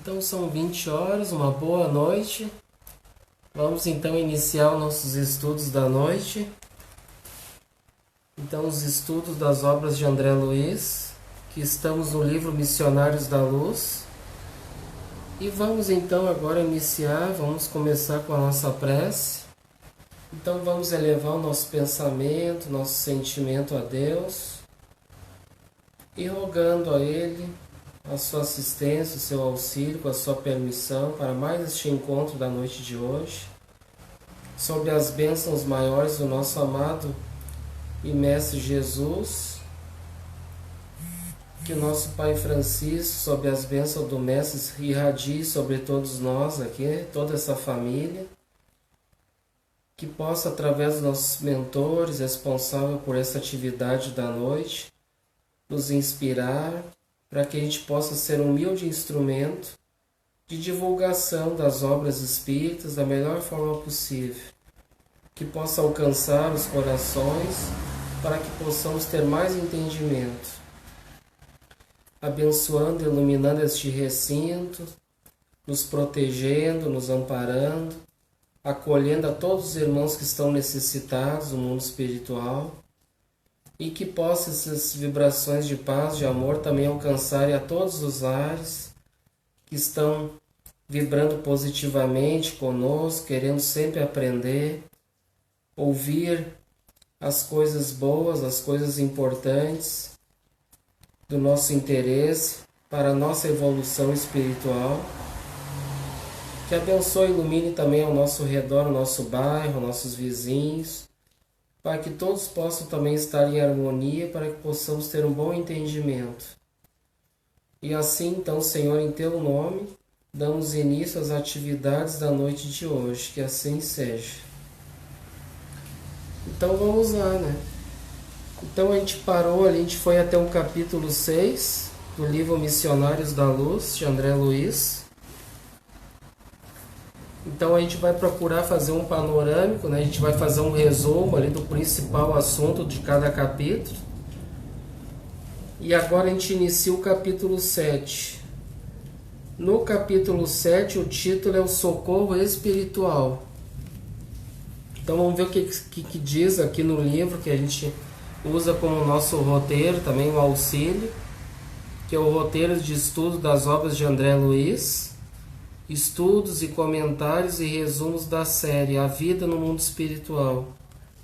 Então são 20 horas, uma boa noite. Vamos então iniciar os nossos estudos da noite. Então os estudos das obras de André Luiz, que estamos no livro Missionários da Luz. E vamos então agora iniciar, vamos começar com a nossa prece. Então vamos elevar o nosso pensamento, nosso sentimento a Deus e rogando a Ele a sua assistência, o seu auxílio, com a sua permissão para mais este encontro da noite de hoje, sobre as bênçãos maiores do nosso amado e Mestre Jesus, que o nosso Pai Francisco, sobre as bênçãos do Mestre, irradie sobre todos nós aqui, toda essa família, que possa, através dos nossos mentores, responsáveis por essa atividade da noite, nos inspirar, para que a gente possa ser um humilde instrumento de divulgação das obras espíritas da melhor forma possível, que possa alcançar os corações para que possamos ter mais entendimento, abençoando e iluminando este recinto, nos protegendo, nos amparando, acolhendo a todos os irmãos que estão necessitados no mundo espiritual, e que possa essas vibrações de paz, de amor também alcançarem a todos os lares que estão vibrando positivamente conosco, querendo sempre aprender, ouvir as coisas boas, as coisas importantes do nosso interesse para a nossa evolução espiritual. Que abençoe e ilumine também ao nosso redor, o nosso bairro, nossos vizinhos, para que todos possam também estar em harmonia, para que possamos ter um bom entendimento. E assim, então, Senhor, em Teu nome, damos início às atividades da noite de hoje, que assim seja. Então vamos lá, né? Então a gente parou ali, a gente foi até o capítulo 6 do livro Missionários da Luz, de André Luiz. Então a gente vai procurar fazer um panorâmico, né? A gente vai fazer um resumo ali do principal assunto de cada capítulo. E agora a gente inicia o capítulo 7. No capítulo 7 o título é o Socorro Espiritual. Então vamos ver o que diz aqui no livro, que a gente usa como nosso roteiro, também o auxílio, que é o roteiro de estudo das obras de André Luiz. Estudos e comentários e resumos da série A Vida no Mundo Espiritual,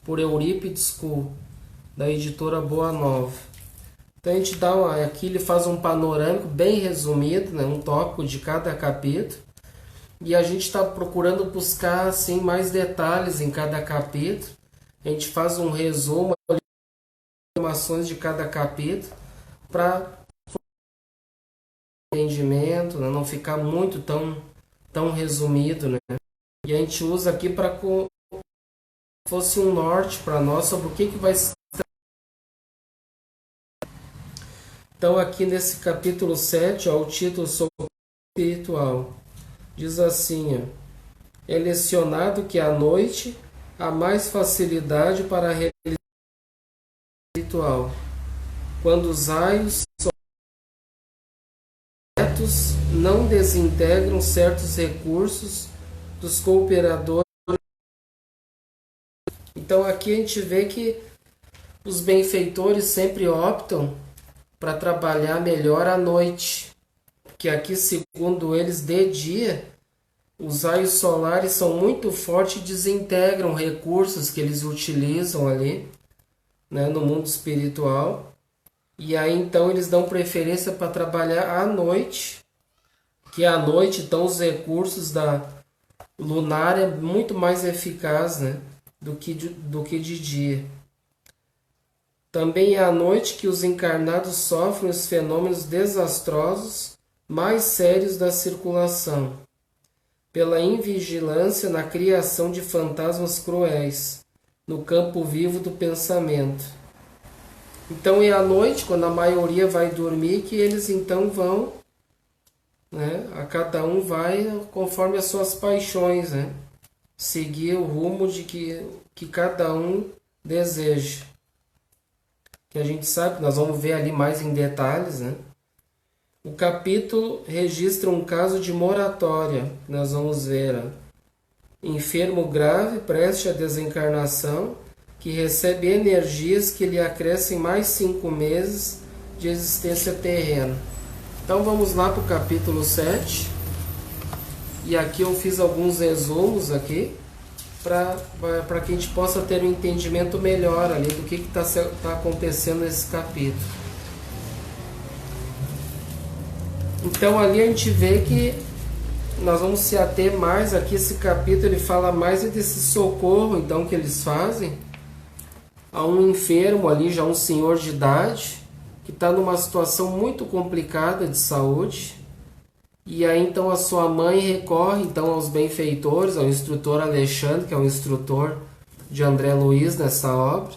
por Eurípides Kuhl, da editora Boa Nova. Então a gente aqui ele faz um panorâmico bem resumido, né, um tópico de cada capítulo, e a gente está procurando buscar assim, mais detalhes em cada capítulo. A gente faz um resumo, informações de cada capítulo, para entendimento, né, não ficar muito tão resumido, né? E a gente usa aqui para como fosse um norte para nós sobre o que vai ser. Então aqui nesse capítulo 7, ó, o título Socorro Espiritual diz assim, ó, é lecionado que à noite há mais facilidade para a realização espiritual, quando os raios não desintegram certos recursos dos cooperadores. Então aqui a gente vê que os benfeitores sempre optam para trabalhar melhor à noite, porque aqui, segundo eles, de dia, os raios solares são muito fortes e desintegram recursos que eles utilizam ali, né, no mundo espiritual. E aí então eles dão preferência para trabalhar à noite, que à noite então os recursos da lunar é muito mais eficaz, né, do que de dia. Também é à noite que os encarnados sofrem os fenômenos desastrosos mais sérios da circulação, pela invigilância na criação de fantasmas cruéis no campo vivo do pensamento. Então é à noite, quando a maioria vai dormir, que eles então vão, né, a cada um vai conforme as suas paixões, né, seguir o rumo de que cada um deseja. Que a gente sabe, nós vamos ver ali mais em detalhes, né? O capítulo registra um caso de moratória, nós vamos ver. Enfermo grave, preste à desencarnação, que recebe energias que lhe acrescem mais 5 meses de existência terrena. Então vamos lá para o capítulo 7. E aqui eu fiz alguns resumos aqui, para que a gente possa ter um entendimento melhor ali do que está acontecendo nesse capítulo. Então ali a gente vê que nós vamos se ater mais aqui, esse capítulo ele fala mais desse socorro então que eles fazem a um enfermo ali, já um senhor de idade, que está numa situação muito complicada de saúde. E aí então a sua mãe recorre então aos benfeitores, ao instrutor Alexandre, que é o instrutor de André Luiz nessa obra.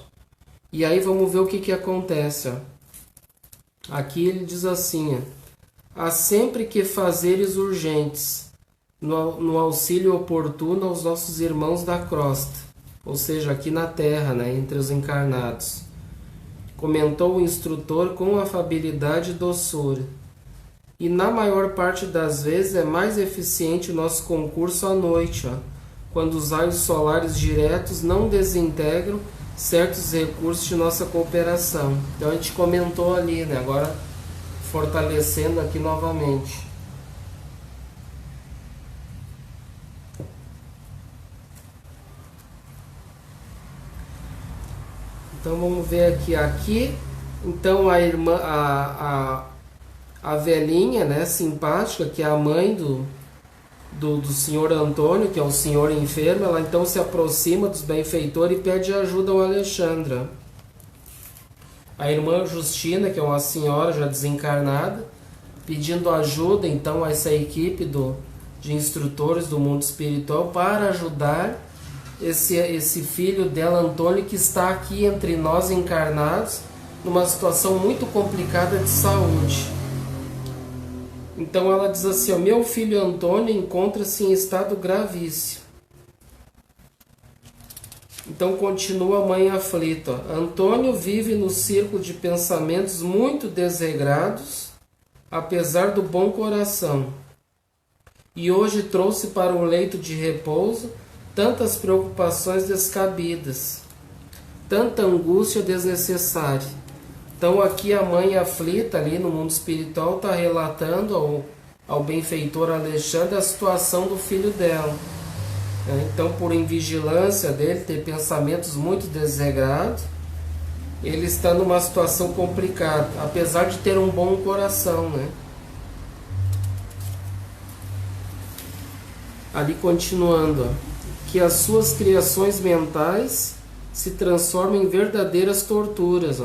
E aí vamos ver o que acontece. Aqui ele diz assim: há sempre que fazeres urgentes, no auxílio oportuno aos nossos irmãos da crosta, ou seja, aqui na terra, entre os encarnados. Comentou o instrutor com afabilidade e doçura. E na maior parte das vezes é mais eficiente o nosso concurso à noite, quando os raios solares diretos não desintegram certos recursos de nossa cooperação. Então a gente comentou ali, agora fortalecendo aqui novamente. Então vamos ver aqui. Então a irmã, a velhinha, simpática, que é a mãe do senhor Antônio, que é o senhor enfermo, ela então se aproxima dos benfeitores e pede ajuda ao Alexandre. A irmã Justina, que é uma senhora já desencarnada, pedindo ajuda então a essa equipe de instrutores do mundo espiritual para ajudar esse filho dela, Antônio, que está aqui entre nós encarnados, numa situação muito complicada de saúde. Então ela diz assim: meu filho Antônio encontra-se em estado gravíssimo. Então continua a mãe aflita. Antônio vive no círculo de pensamentos muito desregrados, apesar do bom coração. E hoje trouxe para um leito de repouso tantas preocupações descabidas, tanta angústia desnecessária. Então aqui a mãe aflita ali no mundo espiritual está relatando ao benfeitor Alexandre a situação do filho dela. Então, por invigilância dele, ter pensamentos muito desregrados, ele está numa situação complicada, apesar de ter um bom coração. Ali continuando, que as suas criações mentais se transformam em verdadeiras torturas.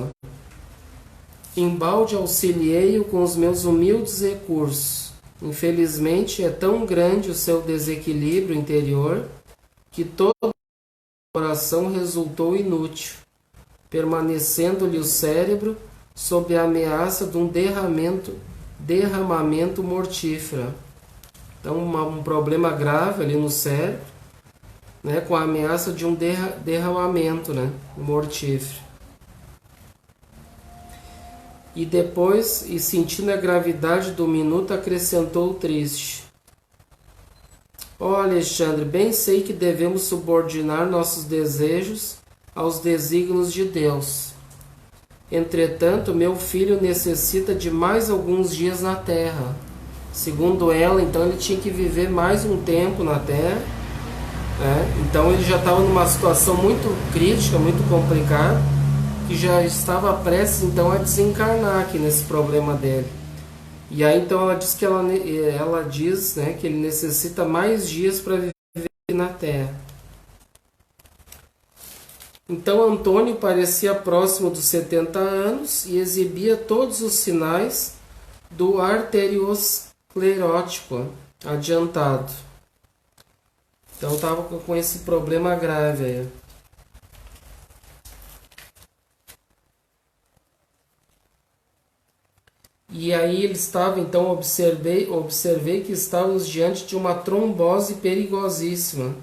Embalde auxiliei-o com os meus humildes recursos. Infelizmente, é tão grande o seu desequilíbrio interior que toda a oração resultou inútil, permanecendo-lhe o cérebro sob a ameaça de um derramamento mortífero. Então, um problema grave ali no cérebro, com a ameaça de um derramamento mortífero. E depois, e sentindo a gravidade do minuto, acrescentou triste: Alexandre, bem sei que devemos subordinar nossos desejos aos desígnios de Deus. Entretanto, meu filho necessita de mais alguns dias na Terra. Segundo ela, então ele tinha que viver mais um tempo na Terra. Então ele já estava numa situação muito crítica, muito complicada, que já estava prestes então a desencarnar aqui nesse problema dele. E aí então ela diz que ele necessita mais dias para viver aqui na Terra. Então Antônio parecia próximo dos 70 anos e exibia todos os sinais do arteriosclerótico adiantado. Então estava com esse problema grave aí. E aí ele estava, então observei que estávamos diante de uma trombose perigosíssima,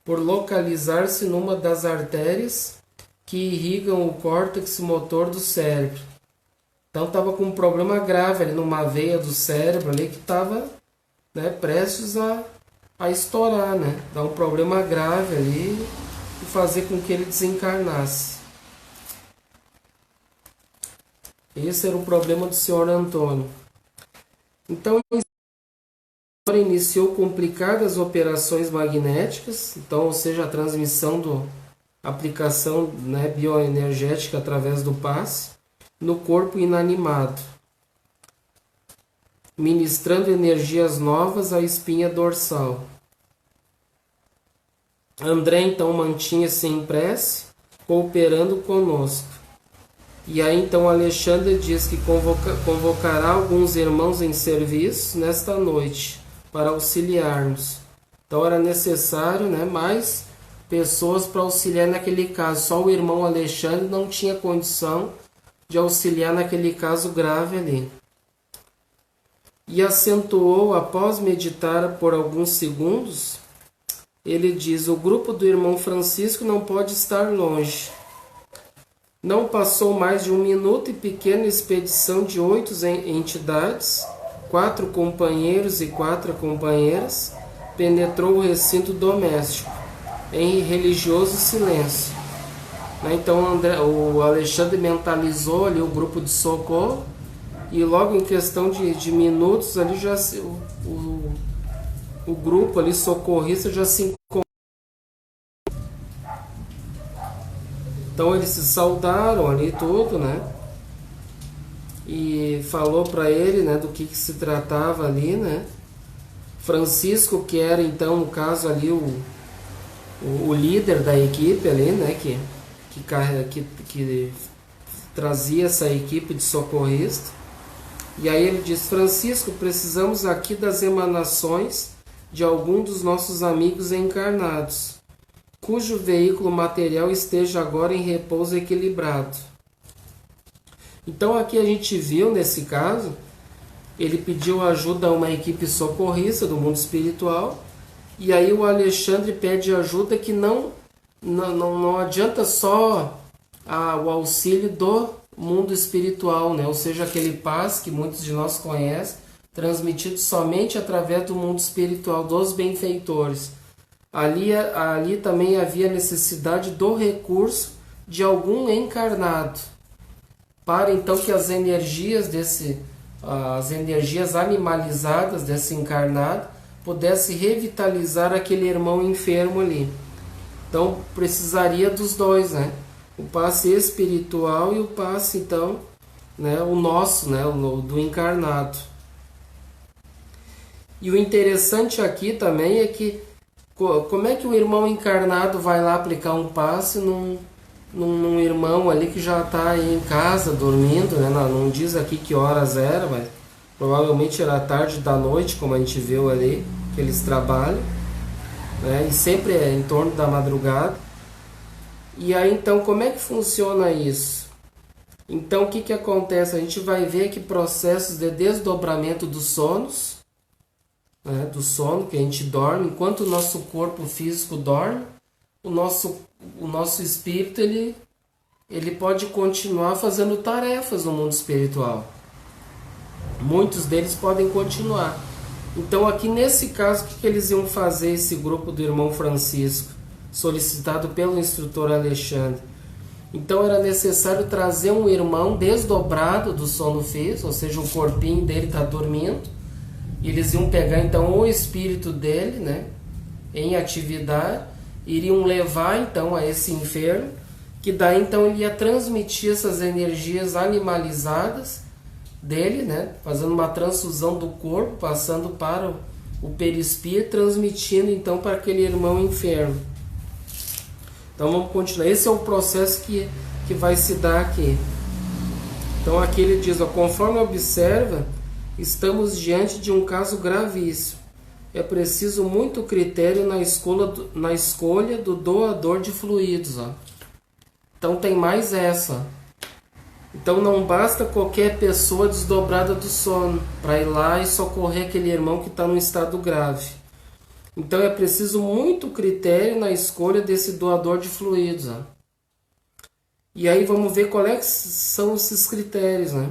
por localizar-se numa das artérias que irrigam o córtex motor do cérebro. Então estava com um problema grave ali numa veia do cérebro ali que estava, né, prestes a estourar, né? Dar um problema grave ali e fazer com que ele desencarnasse. Esse era o problema do senhor Antônio. Então iniciou complicadas operações magnéticas, então, ou seja, a transmissão aplicação, né, bioenergética através do passe no corpo inanimado, ministrando energias novas à espinha dorsal. André então mantinha-se em prece, cooperando conosco. E aí então Alexandre diz que convocará alguns irmãos em serviço nesta noite para auxiliar-nos. Então era necessário, né, mais pessoas para auxiliar naquele caso. Só o irmão Alexandre não tinha condição de auxiliar naquele caso grave ali. E acentuou, após meditar por alguns segundos, ele diz: o grupo do irmão Francisco não pode estar longe. Não passou mais de 1 minuto e pequena expedição de 8 entidades, 4 companheiros e 4 companheiras, penetrou o recinto doméstico, em religioso silêncio. Então o Alexandre mentalizou ali o grupo de socorro e logo em questão de minutos ali já o grupo ali socorrista já se encontrou. Então eles se saudaram ali tudo, né? E falou para ele, né, do que se tratava ali, né? Francisco, que era então no caso ali o líder da equipe ali, né, que trazia essa equipe de socorrista. E aí ele diz: Francisco, precisamos aqui das emanações de algum dos nossos amigos encarnados, cujo veículo material esteja agora em repouso equilibrado. Então aqui a gente viu, nesse caso, ele pediu ajuda a uma equipe socorrista do mundo espiritual, e aí o Alexandre pede ajuda que não adianta só o auxílio do mundo espiritual, né? Ou seja, aquele paz que muitos de nós conhecem, transmitido somente através do mundo espiritual, dos benfeitores. Ali também havia necessidade do recurso de algum encarnado, para então que as energias animalizadas desse encarnado pudesse revitalizar aquele irmão enfermo ali. Então precisaria dos dois, né? O passe espiritual e o passe, então, né, o nosso, né, do encarnado. E o interessante aqui também é que como é que o irmão encarnado vai lá aplicar um passe num irmão ali que já está aí em casa dormindo, né? Não diz aqui que horas era, mas provavelmente era tarde da noite, como a gente viu ali, que eles trabalham, né? E sempre é em torno da madrugada. E aí então como é que funciona isso? Então o que acontece? A gente vai ver que processos de desdobramento dos sonos, né? Do sono, que a gente dorme, enquanto o nosso corpo físico dorme, o nosso espírito ele pode continuar fazendo tarefas no mundo espiritual. Muitos deles podem continuar. Então aqui nesse caso, o que eles iam fazer, esse grupo do irmão Francisco, solicitado pelo instrutor Alexandre? Então era necessário trazer um irmão desdobrado do sono físico, ou seja, o corpinho dele está dormindo, e eles iam pegar então o espírito dele, né, em atividade, iriam levar então a esse enfermo, que daí então ele ia transmitir essas energias animalizadas dele, né, fazendo uma transfusão do corpo, passando para o perispírito, transmitindo então para aquele irmão enfermo. Então vamos continuar. Esse é o processo que vai se dar aqui. Então aqui ele diz, ó, conforme observa, estamos diante de um caso gravíssimo. É preciso muito critério na escolha do doador de fluidos. Ó. Então tem mais essa. Então não basta qualquer pessoa desdobrada do sono para ir lá e socorrer aquele irmão que está num estado grave. Então é preciso muito critério na escolha desse doador de fluidos. Ó. E aí vamos ver quais são esses critérios, né?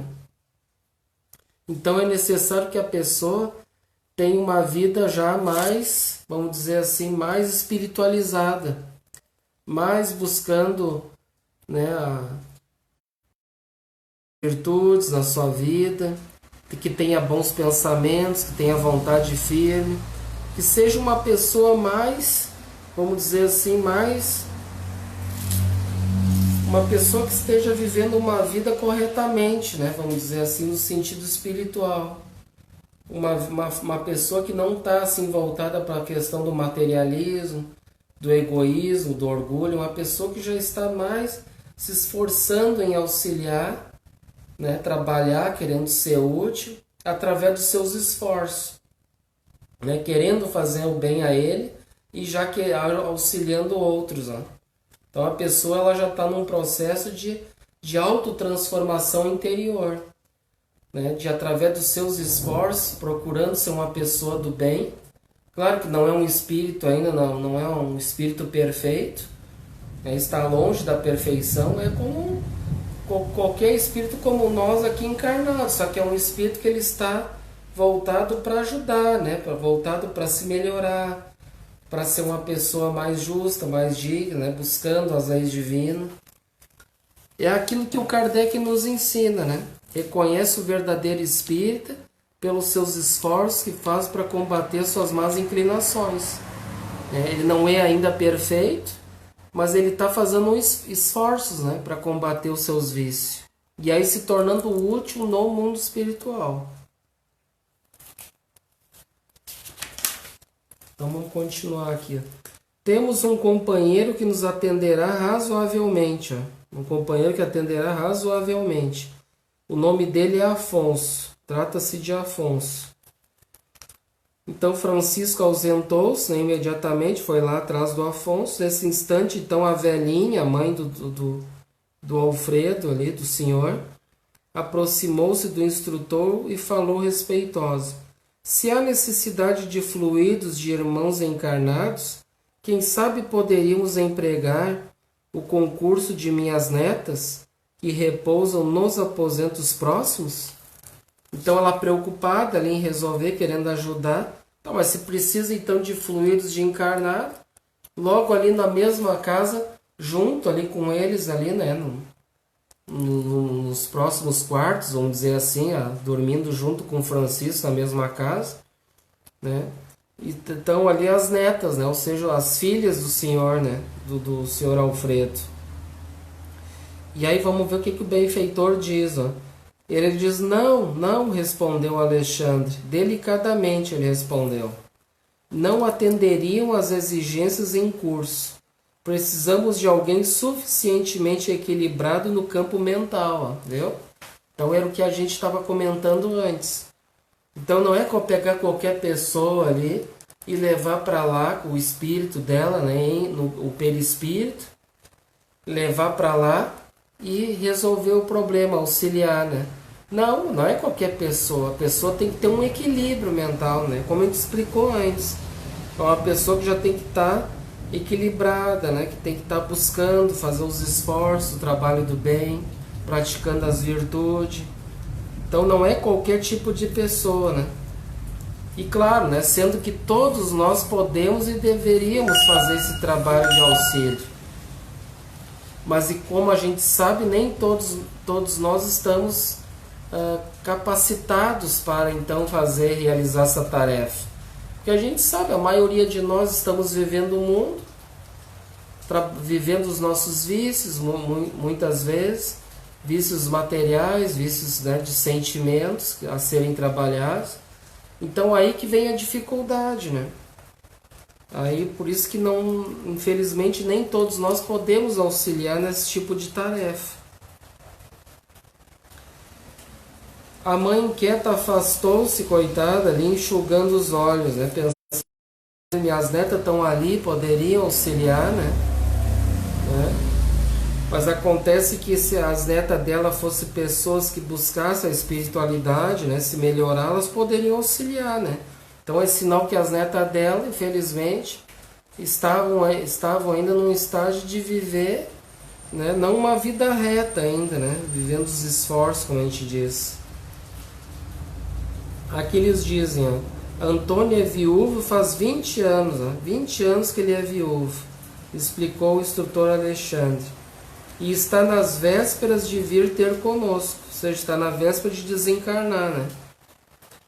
Então é necessário que a pessoa tenha uma vida já mais, vamos dizer assim, mais espiritualizada, mais buscando, né, virtudes na sua vida, que tenha bons pensamentos, que tenha vontade firme, que seja uma pessoa mais, vamos dizer assim, mais uma pessoa que esteja vivendo uma vida corretamente, né? Vamos dizer assim, no sentido espiritual. Uma pessoa que não está assim voltada para a questão do materialismo, do egoísmo, do orgulho, uma pessoa que já está mais se esforçando em auxiliar, né? Trabalhar, querendo ser útil, através dos seus esforços, né? Querendo fazer o bem a ele e já que auxiliando outros, né? Então a pessoa ela já está num processo de autotransformação interior, né? De através dos seus esforços, procurando ser uma pessoa do bem. Claro que não é um espírito ainda, não é um espírito perfeito, né? Está longe da perfeição, é como qualquer espírito como nós aqui encarnados, só que é um espírito que ele está voltado para ajudar, né? Voltado para se melhorar, para ser uma pessoa mais justa, mais digna, né? Buscando as leis divinas. É aquilo que o Kardec nos ensina, né? Reconhece o verdadeiro espírita pelos seus esforços que faz para combater suas más inclinações. Ele não é ainda perfeito, mas ele está fazendo esforços, né? Para combater os seus vícios. E aí se tornando útil no mundo espiritual. Então vamos continuar aqui. Temos um companheiro que nos atenderá razoavelmente. Um companheiro que atenderá razoavelmente. O nome dele é Afonso. Trata-se de Afonso. Então Francisco ausentou-se, né, imediatamente, foi lá atrás do Afonso. Nesse instante, então, a velhinha, a mãe do Alfredo, ali, do senhor, aproximou-se do instrutor e falou respeitosa. Se há necessidade de fluidos de irmãos encarnados, quem sabe poderíamos empregar o concurso de minhas netas que repousam nos aposentos próximos? Então ela preocupada ali em resolver, querendo ajudar. Então, mas se precisa então de fluidos de encarnado, logo ali na mesma casa, junto ali com eles, ali, né, nos próximos quartos, vamos dizer assim, dormindo junto com Francisco na mesma casa, né? E então ali as netas, né? Ou seja, as filhas do senhor, né? Do senhor Alfredo. E aí vamos ver o que o benfeitor diz, ó. Ele diz, não, respondeu Alexandre. Delicadamente ele respondeu. Não atenderiam às exigências em curso. Precisamos de alguém suficientemente equilibrado no campo mental, ó, viu? Então era o que a gente estava comentando antes. Então não é pegar qualquer pessoa ali e levar para lá o espírito dela, né, o perispírito, levar para lá e resolver o problema, auxiliar, né? Não é qualquer pessoa. A pessoa tem que ter um equilíbrio mental, né? Como a gente explicou antes. É uma pessoa que já tem que estar equilibrada, né? Que tem que estar buscando fazer os esforços, o trabalho do bem, praticando as virtudes. Então não é qualquer tipo de pessoa, né? E claro, né? Sendo que todos nós podemos e deveríamos fazer esse trabalho de auxílio. Mas e como a gente sabe, nem todos nós estamos capacitados para então realizar essa tarefa. Porque a gente sabe, a maioria de nós estamos vivendo o mundo, vivendo os nossos vícios, muitas vezes, vícios materiais, vícios, né, de sentimentos a serem trabalhados. Então aí que vem a dificuldade, né? Aí por isso que não, infelizmente, nem todos nós podemos auxiliar nesse tipo de tarefa. A mãe inquieta afastou-se, coitada, ali enxugando os olhos, né? Pensando, minhas netas estão ali, poderiam auxiliar, né? Mas acontece que se as netas dela fossem pessoas que buscassem a espiritualidade, né? Se melhorar, elas poderiam auxiliar, né? Então é sinal que as netas dela, infelizmente, estavam ainda num estágio de viver, né? Não uma vida reta ainda, né? Vivendo os esforços, como a gente diz. Aqui eles dizem, ó, Antônio é viúvo faz 20 anos, ó, 20 anos que ele é viúvo, explicou o instrutor Alexandre. E está nas vésperas de vir ter conosco, ou seja, está na véspera de desencarnar, né?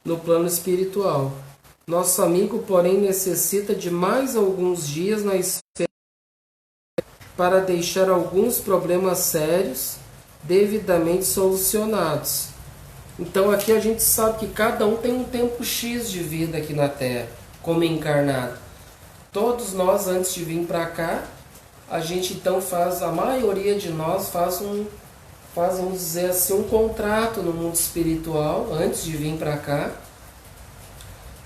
No plano espiritual. Nosso amigo, porém, necessita de mais alguns dias na esfera para deixar alguns problemas sérios devidamente solucionados. Então aqui a gente sabe que cada um tem um tempo X de vida aqui na Terra, como encarnado. Todos nós, antes de vir para cá, a gente então faz, a maioria de nós faz vamos dizer assim, um contrato no mundo espiritual, antes de vir para cá,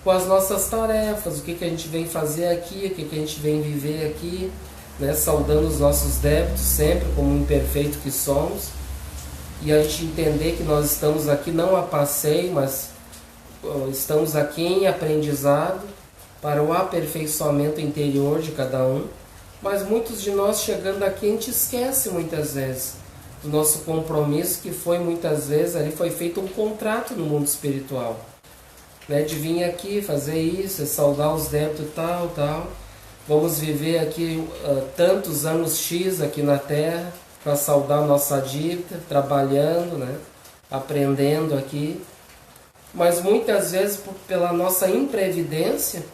com as nossas tarefas, o que a gente vem fazer aqui, o que a gente vem viver aqui, né, saudando os nossos débitos sempre, como imperfeito que somos, e a gente entender que nós estamos aqui não a passeio, mas estamos aqui em aprendizado para o aperfeiçoamento interior de cada um. Mas muitos de nós chegando aqui a gente esquece muitas vezes do nosso compromisso, que foi muitas vezes, ali foi feito um contrato no mundo espiritual, né, de vir aqui fazer isso, saudar os débitos tal. Vamos viver aqui tantos anos X aqui na Terra para saldar nossa dívida, trabalhando, né, aprendendo aqui. Mas muitas vezes, pela nossa imprevidência,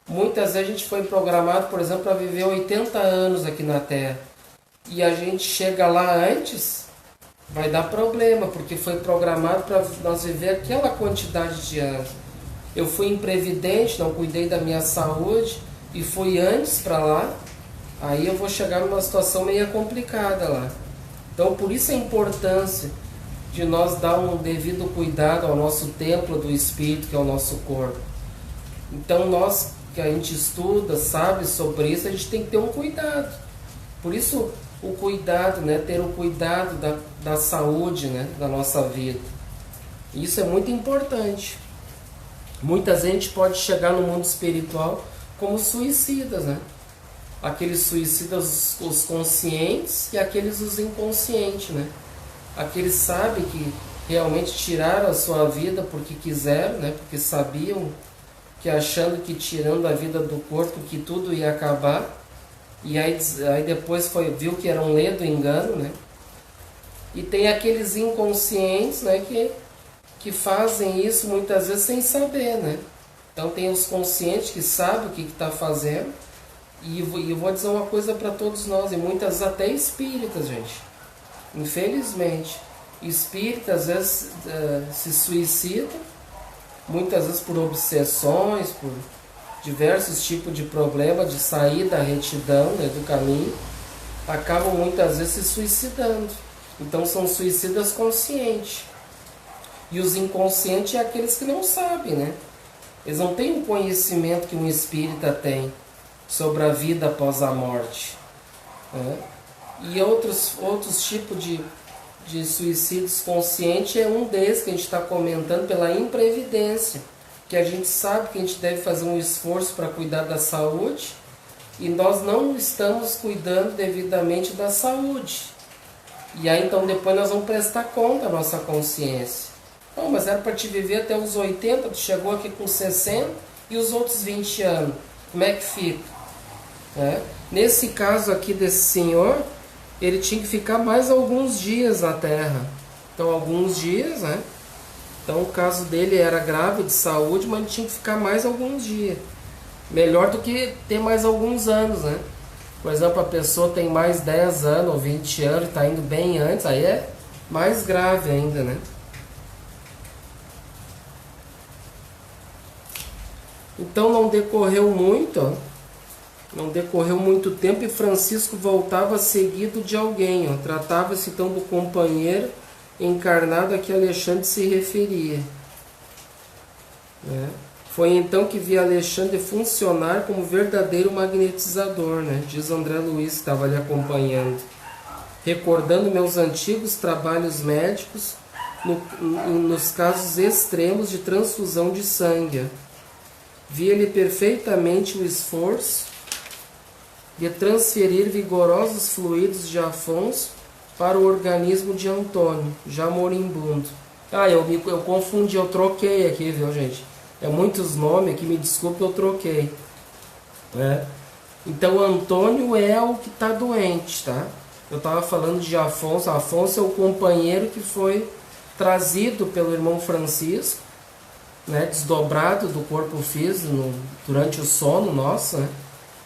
muitas vezes a gente foi programado, por exemplo, para viver 80 anos aqui na Terra. E a gente chega lá antes, vai dar problema, porque foi programado para nós viver aquela quantidade de anos. Eu fui imprevidente, não cuidei da minha saúde e fui antes para lá, aí eu vou chegar numa situação meio complicada lá. Então, por isso a importância de nós dar um devido cuidado ao nosso templo do Espírito, que é o nosso corpo. Então, nós que a gente estuda, sabe sobre isso, a gente tem que ter um cuidado. Por isso, o cuidado, né, ter o cuidado da saúde, né, da nossa vida. Isso é muito importante. Muita gente pode chegar no mundo espiritual como suicidas, né? Aqueles suicidas, os conscientes, e aqueles os inconscientes, né? Aqueles sabem que realmente tiraram a sua vida porque quiseram, né? Porque sabiam que, achando que tirando a vida do corpo que tudo ia acabar, e aí depois viu que era um ledo engano, né? E tem aqueles inconscientes, né, que fazem isso muitas vezes sem saber, né? Então tem os conscientes que sabem o que está fazendo, e eu vou dizer uma coisa para todos nós, e muitas até espíritas, gente. Infelizmente, espíritas às vezes se suicidam, muitas vezes por obsessões, por diversos tipos de problemas, de sair da retidão, né, do caminho, acabam muitas vezes se suicidando. Então são suicidas conscientes. E os inconscientes é aqueles que não sabem, né? Eles não têm o conhecimento que um espírita tem sobre a vida após a morte, né? E outros tipos de suicídios conscientes é um desses que a gente está comentando, pela imprevidência, que a gente sabe que a gente deve fazer um esforço para cuidar da saúde e nós não estamos cuidando devidamente da saúde. E aí então depois nós vamos prestar conta à nossa consciência. Não, mas era para te viver até os 80, tu chegou aqui com 60 e os outros 20 anos. Como é que fica? Nesse caso aqui desse senhor, ele tinha que ficar mais alguns dias na Terra. Então alguns dias, né? Então o caso dele era grave de saúde, mas ele tinha que ficar mais alguns dias. Melhor do que ter mais alguns anos, né? Por exemplo, a pessoa tem mais 10 anos ou 20 anos e está indo bem antes, aí é mais grave ainda, né? Então não decorreu muito tempo e Francisco voltava seguido de alguém. Tratava-se então do companheiro encarnado a que Alexandre se referia. Foi então que vi Alexandre funcionar como verdadeiro magnetizador, né? Diz André Luiz, que estava ali acompanhando. Recordando meus antigos trabalhos médicos nos casos extremos de transfusão de sangue. Via-lhe perfeitamente o esforço de transferir vigorosos fluidos de Afonso para o organismo de Antônio, já moribundo, Ah, eu confundi, eu troquei aqui, viu, gente? É muitos nomes aqui, me desculpe, eu troquei. Né? Então, Antônio é o que está doente, tá? Eu estava falando de Afonso. Afonso é o companheiro que foi trazido pelo irmão Francisco, né? Desdobrado do corpo físico durante o sono nosso, né?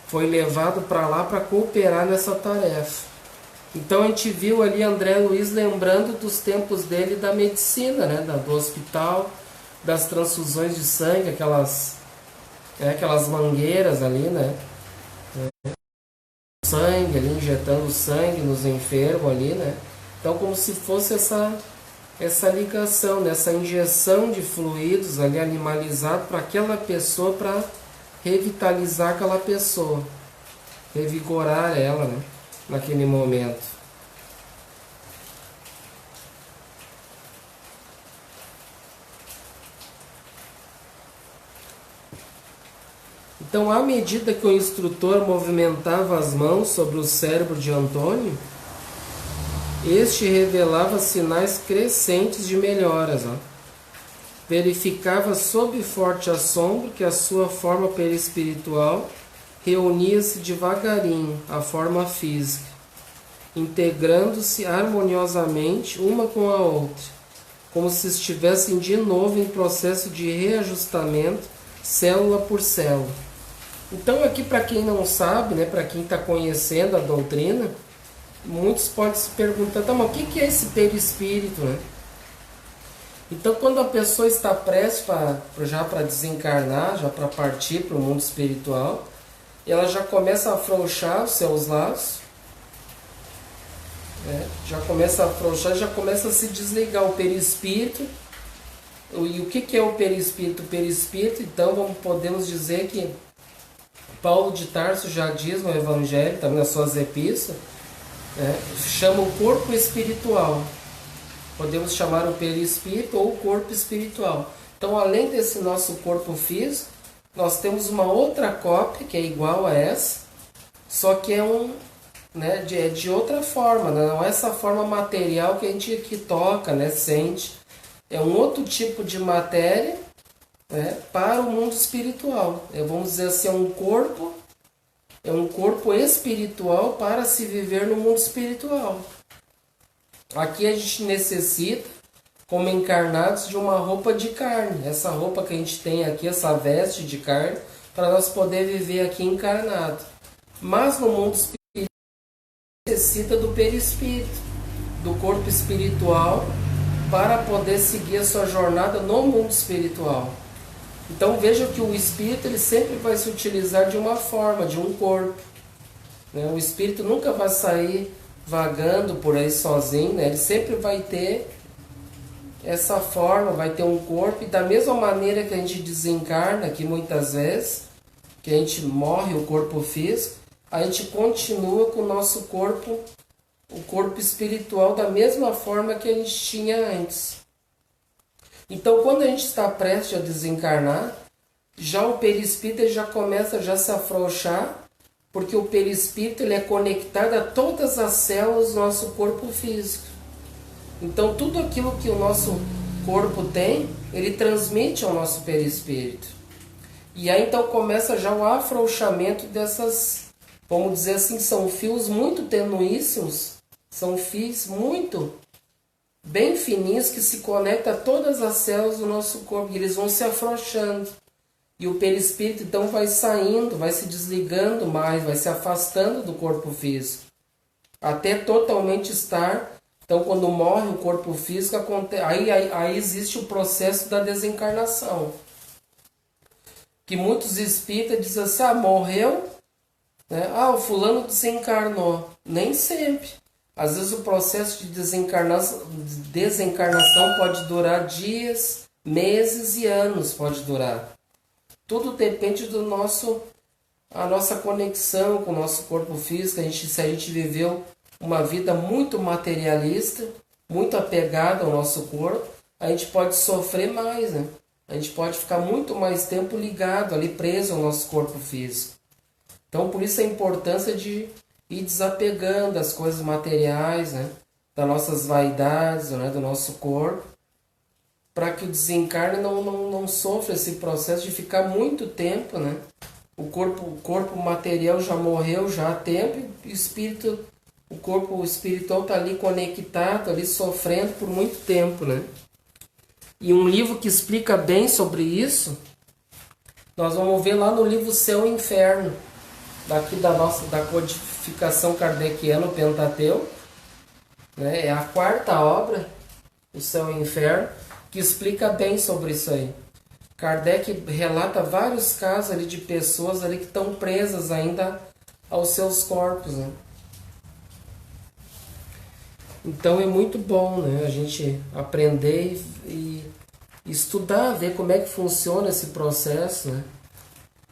Foi levado para lá para cooperar nessa tarefa. Então a gente viu ali André Luiz lembrando dos tempos dele da medicina, né? Do hospital, das transfusões de sangue, aquelas mangueiras ali, né? Sangue ali, injetando sangue nos enfermos ali, né? Então como se fosse essa ligação, né? Essa injeção de fluidos ali animalizado para aquela pessoa, para revitalizar aquela pessoa, revigorar ela, né? Naquele momento. Então, à medida que o instrutor movimentava as mãos sobre o cérebro de Antônio, este revelava sinais crescentes de melhoras. Ó. Verificava sob forte assombro que a sua forma perispiritual reunia-se devagarinho à forma física, integrando-se harmoniosamente uma com a outra, como se estivessem de novo em processo de reajustamento, célula por célula. Então, aqui, para quem não sabe, né, para quem está conhecendo a doutrina, muitos podem se perguntar, tá, mas o que é esse perispírito, né? Então, quando a pessoa está prestes já para desencarnar, já para partir para o mundo espiritual, ela já começa a afrouxar os seus laços, né? Já começa a afrouxar, já começa a se desligar o perispírito. E o que é o perispírito? O perispírito, então, podemos dizer que Paulo de Tarso já diz no Evangelho, também nas suas epístolas, né, chama o corpo espiritual. Podemos chamar o perispírito ou o corpo espiritual. Então, além desse nosso corpo físico, nós temos uma outra cópia que é igual a essa, só que é de outra forma, né? Não é essa forma material que a gente aqui toca, né, sente. É um outro tipo de matéria, né, para o mundo espiritual. Vamos dizer assim, é um corpo espiritual para se viver no mundo espiritual. Aqui a gente necessita, como encarnados, de uma roupa de carne. Essa roupa que a gente tem aqui, essa veste de carne, para nós poder viver aqui encarnado. Mas no mundo espiritual necessita do perispírito, do corpo espiritual, para poder seguir a sua jornada no mundo espiritual. Então veja que o espírito ele sempre vai se utilizar de uma forma, de um corpo. Né? O espírito nunca vai sair vagando por aí sozinho, né? Ele sempre vai ter essa forma, vai ter um corpo. E da mesma maneira que a gente desencarna, que muitas vezes, que a gente morre o corpo físico, a gente continua com o nosso corpo, o corpo espiritual, da mesma forma que a gente tinha antes. Então, quando a gente está prestes a desencarnar, já o perispírito já começa a se afrouxar, porque o perispírito ele é conectado a todas as células do nosso corpo físico. Então, tudo aquilo que o nosso corpo tem, ele transmite ao nosso perispírito. E aí, então, começa já o afrouxamento dessas, vamos dizer assim, são fios muito tenuíssimos, são fios muito bem fininhos que se conectam a todas as células do nosso corpo, e eles vão se afrouxando. E o perispírito então vai saindo, vai se desligando mais, vai se afastando do corpo físico, até totalmente estar. Então, quando morre o corpo físico, aí existe o processo da desencarnação. Que muitos espíritas dizem assim, morreu, né? O fulano desencarnou. Nem sempre. Às vezes o processo de desencarnação pode durar dias, meses e anos pode durar. Tudo depende a nossa conexão com o nosso corpo físico. Se a gente viveu uma vida muito materialista, muito apegada ao nosso corpo, a gente pode sofrer mais, né? A gente pode ficar muito mais tempo ligado ali, preso ao nosso corpo físico. Então, por isso a importância de ir desapegando das coisas materiais, né? Das nossas vaidades, né? Do nosso corpo, para que o desencarne não sofra esse processo de ficar muito tempo, né? O corpo material já morreu já há tempo e o corpo espiritual está ali conectado, ali sofrendo por muito tempo, né? E um livro que explica bem sobre isso, nós vamos ver lá no livro Céu e Inferno, daqui da codificação kardeciana, o Pentateuco, né? É a quarta obra, o Céu e Inferno, que explica bem sobre isso aí. Kardec relata vários casos ali de pessoas ali que estão presas ainda aos seus corpos, né? Então é muito bom, né, a gente aprender e estudar, ver como é que funciona esse processo, né?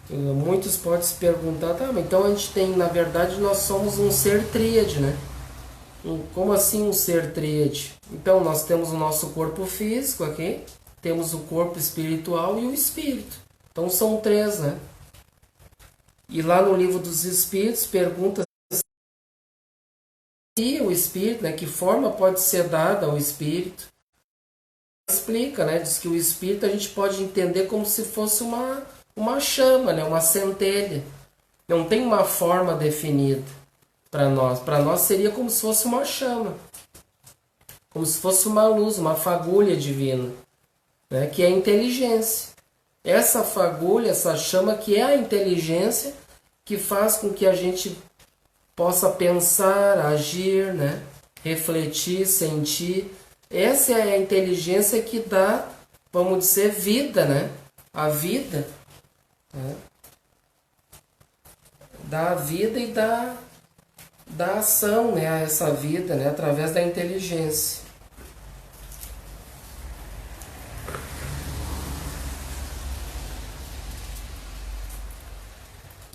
Muitos podem se perguntar, tá, mas então a gente tem, na verdade, nós somos um ser tríade, né? Como assim um ser tríade? Então nós temos o nosso corpo físico aqui, temos o corpo espiritual e o espírito. Então são três, né? E lá no livro dos Espíritos pergunta se o espírito, né, que forma pode ser dada ao espírito. Explica, né? Diz que o espírito a gente pode entender como se fosse uma chama, né? Uma centelha. Não tem uma forma definida para nós. Para nós seria como se fosse uma chama. Como se fosse uma luz, uma fagulha divina, né? Que é a inteligência. Essa fagulha, essa chama que é a inteligência que faz com que a gente possa pensar, agir, né? Refletir, sentir. Essa é a inteligência que dá, vamos dizer, vida, né? A vida, né? Dá a vida e dá ação, né? A essa vida, né? Através da inteligência.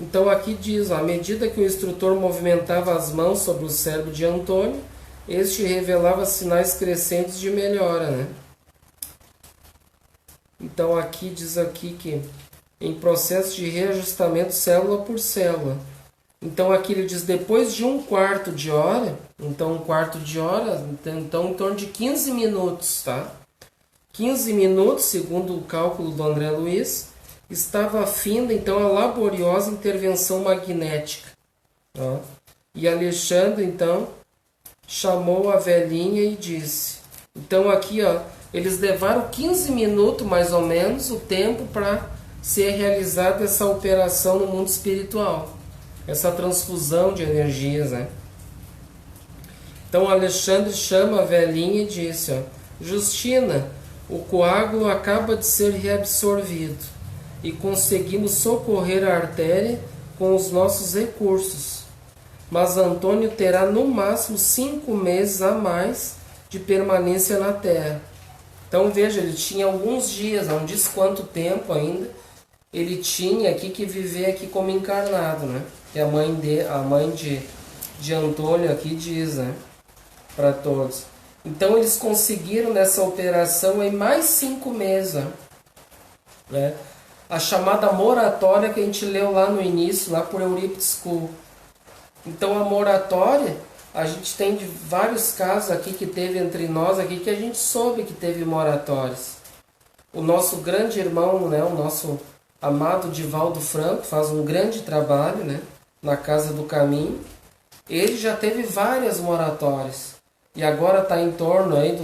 Então aqui diz, à medida que o instrutor movimentava as mãos sobre o cérebro de Antônio, este revelava sinais crescentes de melhora, né? Então aqui diz aqui que em processo de reajustamento célula por célula. Então aqui ele diz depois de um quarto de hora, então um quarto de hora, então em torno de 15 minutos, tá? 15 minutos, segundo o cálculo do André Luiz, estava finda então a laboriosa intervenção magnética. Ó. E Alexandre então chamou a velhinha e disse. Então aqui, ó, eles levaram 15 minutos mais ou menos o tempo para ser realizada essa operação no mundo espiritual. Essa transfusão de energias, né? Então Alexandre chama a velhinha e disse, ó, Justina, o coágulo acaba de ser reabsorvido e conseguimos socorrer a artéria com os nossos recursos. Mas Antônio terá no máximo 5 meses a mais de permanência na Terra. Então veja, ele tinha alguns dias, não diz quanto tempo ainda, ele tinha aqui que viver aqui como encarnado, né? Que a mãe de Antônio aqui diz, né? Para todos. Então eles conseguiram nessa operação aí mais 5 meses, né? A chamada moratória que a gente leu lá no início, lá por Eurípides Kuhl. Então a moratória, a gente tem de vários casos aqui que teve entre nós aqui que a gente soube que teve moratórias. O nosso grande irmão, né, o nosso amado Divaldo Franco, faz um grande trabalho, né, na Casa do Caminho. Ele já teve várias moratórias e agora está em torno aí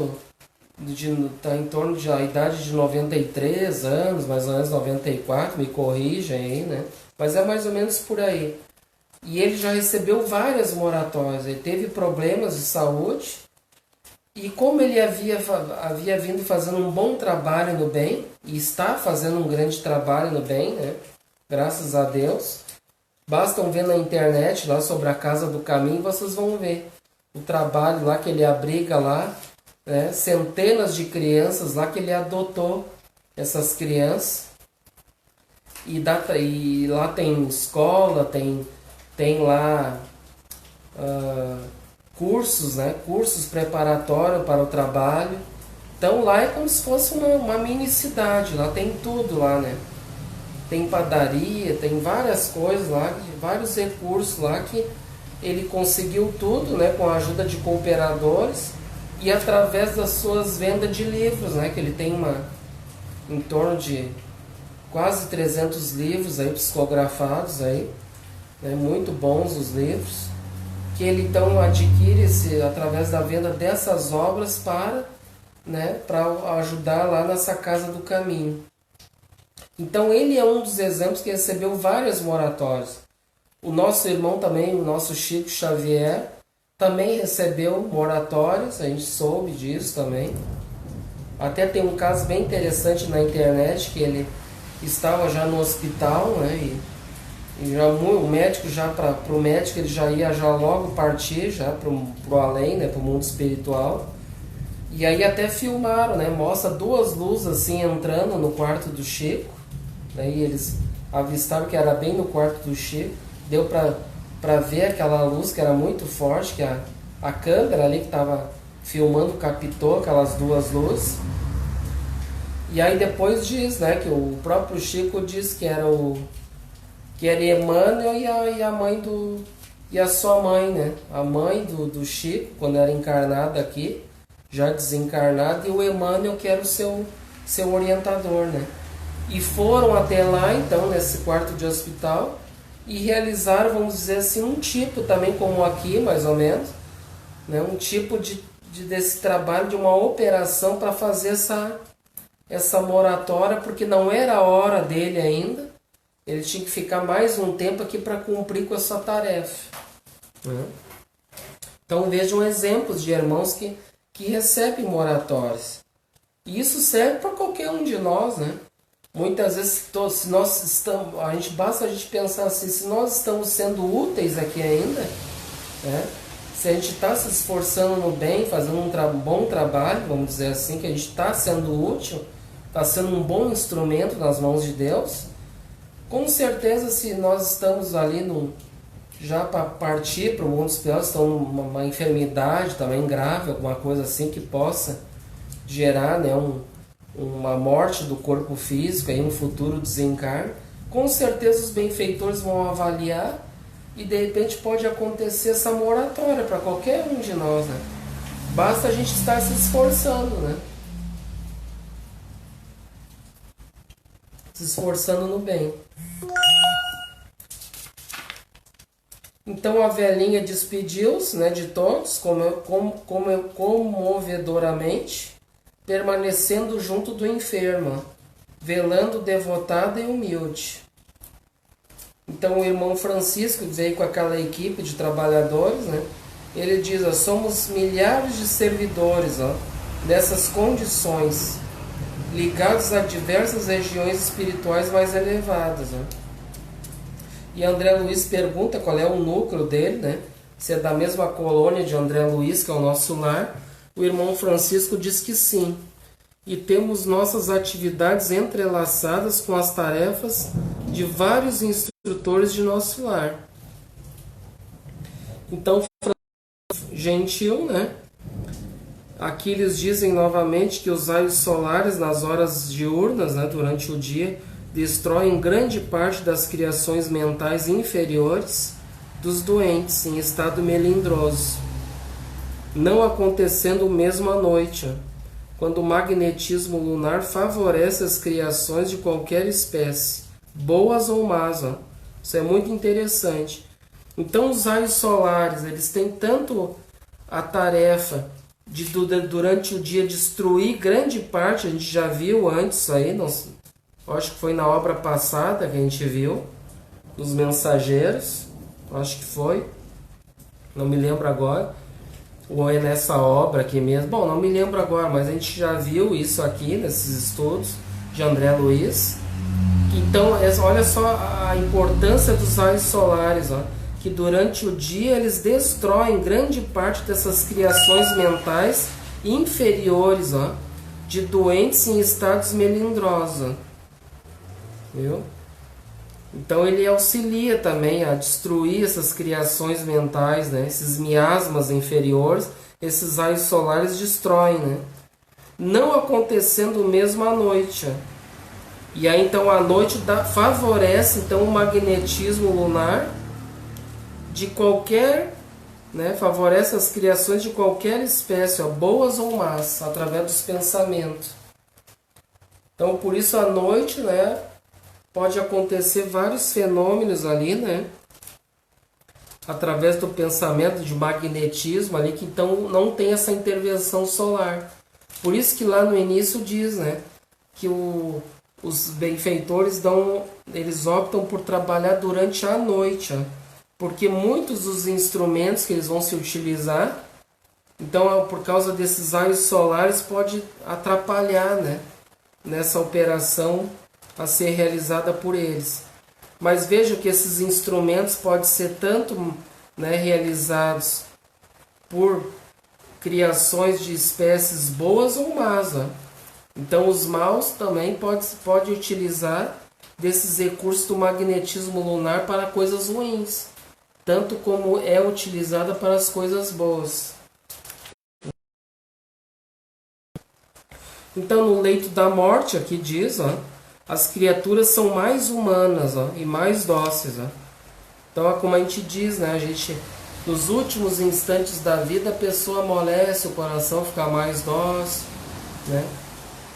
tá em torno de a idade de 93 anos, mais ou menos 94, me corrija aí, né? Mas é mais ou menos por aí. E ele já recebeu várias moratórias, ele teve problemas de saúde, e como ele havia vindo fazendo um bom trabalho no bem, e está fazendo um grande trabalho no bem, né? Graças a Deus, bastam ver na internet lá sobre a Casa do Caminho, vocês vão ver o trabalho lá que ele abriga lá, né? Centenas de crianças lá que ele adotou, essas crianças, e lá tem escola, tem lá cursos, né? Cursos preparatórios para o trabalho. Então lá é como se fosse uma mini cidade, lá tem tudo lá, né? Tem padaria, tem várias coisas lá, vários recursos lá que ele conseguiu tudo, né? Com a ajuda de cooperadores, e através das suas vendas de livros, né, que ele tem em torno de quase 300 livros aí psicografados aí, né, muito bons os livros, que ele então adquire através da venda dessas obras para ajudar lá nessa Casa do Caminho. Então ele é um dos exemplos que recebeu várias moratórias. O nosso irmão também, o nosso Chico Xavier, também recebeu moratórias, a gente soube disso também. Até tem um caso bem interessante na internet, que ele estava já no hospital, né, e já, o médico para o médico ele já ia logo partir já para o além, né, para o mundo espiritual. E aí até filmaram, né, mostra duas luzes assim entrando no quarto do Chico, né, e eles avistaram que era bem no quarto do Chico. Deu para ver aquela luz que era muito forte, que a câmera ali que estava filmando captou aquelas duas luzes. E aí depois diz, né, que o próprio Chico diz que era Emmanuel e a mãe e a sua mãe, né? A mãe do Chico, quando era encarnada aqui, já desencarnada, e o Emmanuel que era o seu orientador, né? E foram até lá, então, nesse quarto de hospital, e realizaram, vamos dizer assim, um tipo também como aqui, mais ou menos, né? Um tipo desse trabalho, de uma operação para fazer essa moratória, porque não era a hora dele ainda. Ele tinha que ficar mais um tempo aqui para cumprir com essa tarefa, né? Então vejam exemplos de irmãos que recebem moratórias. E isso serve para qualquer um de nós, né? Muitas vezes, se nós estamos, basta a gente pensar assim, se nós estamos sendo úteis aqui ainda, né? Se a gente está se esforçando no bem, fazendo um bom trabalho, vamos dizer assim, que a gente está sendo útil, está sendo um bom instrumento nas mãos de Deus, com certeza, se nós estamos ali já para partir para o mundo espiritual, estamos numa enfermidade também grave, alguma coisa assim que possa gerar, né, uma morte do corpo físico, aí um futuro desencarne, com certeza os benfeitores vão avaliar e de repente pode acontecer essa moratória para qualquer um de nós, né? Basta a gente estar se esforçando, né? Se esforçando no bem. Então a velhinha despediu-se, né, de todos, comovedoramente, permanecendo junto do enfermo, velando devotada e humilde. Então o irmão Francisco veio com aquela equipe de trabalhadores, né? Ele diz, ó, somos milhares de servidores, ó, nessas condições, ligados a diversas regiões espirituais mais elevadas, né? E André Luiz pergunta qual é o núcleo dele, né? Se é da mesma colônia de André Luiz, que é o nosso lar. O irmão Francisco diz que sim. E temos nossas atividades entrelaçadas com as tarefas de vários instrutores de nosso lar. Então, gentil, né? Aqui eles dizem novamente que os raios solares nas horas diurnas, né, durante o dia, destroem grande parte das criações mentais inferiores dos doentes em estado melindroso, não acontecendo o mesmo à noite, quando o magnetismo lunar favorece as criações de qualquer espécie, boas ou más. Isso é muito interessante. Então os raios solares, eles têm tanto a tarefa de durante o dia destruir grande parte, a gente já viu antes aí, acho que foi na obra passada que a gente viu, dos mensageiros, acho que foi, não me lembro agora, ou é nessa obra aqui mesmo, bom, não me lembro agora, mas a gente já viu isso aqui nesses estudos de André Luiz. Então, olha só a importância dos raios solares, ó, que durante o dia eles destroem grande parte dessas criações mentais inferiores, ó, de doentes em estados melindrosos. Viu? Então ele auxilia também a destruir essas criações mentais, né? Esses miasmas inferiores, esses raios solares destroem, né? Não acontecendo o mesmo à noite. E aí então a noite favorece então o magnetismo lunar de qualquer né, favorece as criações de qualquer espécie, ó, boas ou más, através dos pensamentos. Então, por isso, à noite, né, pode acontecer vários fenômenos ali, né, através do pensamento, de magnetismo ali, que então não tem essa intervenção solar. Por isso que lá no início diz, né, que os benfeitores eles optam por trabalhar durante a noite, ó, porque muitos dos instrumentos que eles vão se utilizar, então por causa desses raios solares pode atrapalhar, né, nessa operação a ser realizada por eles. Mas veja que esses instrumentos podem ser tanto, né, realizados por criações de espécies boas ou más, ó. Então os maus também pode utilizar desses recursos do magnetismo lunar para coisas ruins, tanto como é utilizada para as coisas boas. Então no leito da morte, aqui diz, ó, as criaturas são mais humanas, ó, e mais dóceis. Ó. Então, como a gente diz, né, nos últimos instantes da vida, a pessoa amolece o coração, fica mais dócil, né?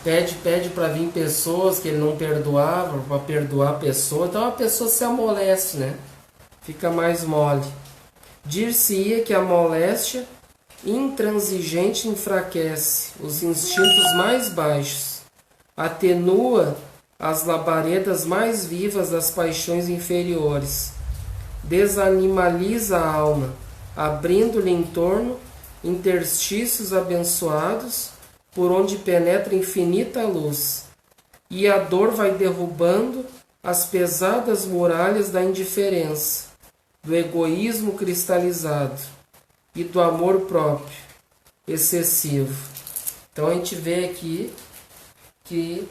Pede para vir pessoas que ele não perdoava, para perdoar a pessoa. Então a pessoa se amolece, né? Fica mais mole. Dir-se-ia que a moléstia intransigente enfraquece os instintos mais baixos, atenua as labaredas mais vivas das paixões inferiores, desanimaliza a alma, abrindo-lhe em torno interstícios abençoados, por onde penetra infinita luz, e a dor vai derrubando as pesadas muralhas da indiferença, do egoísmo cristalizado e do amor próprio excessivo. Então a gente vê aqui que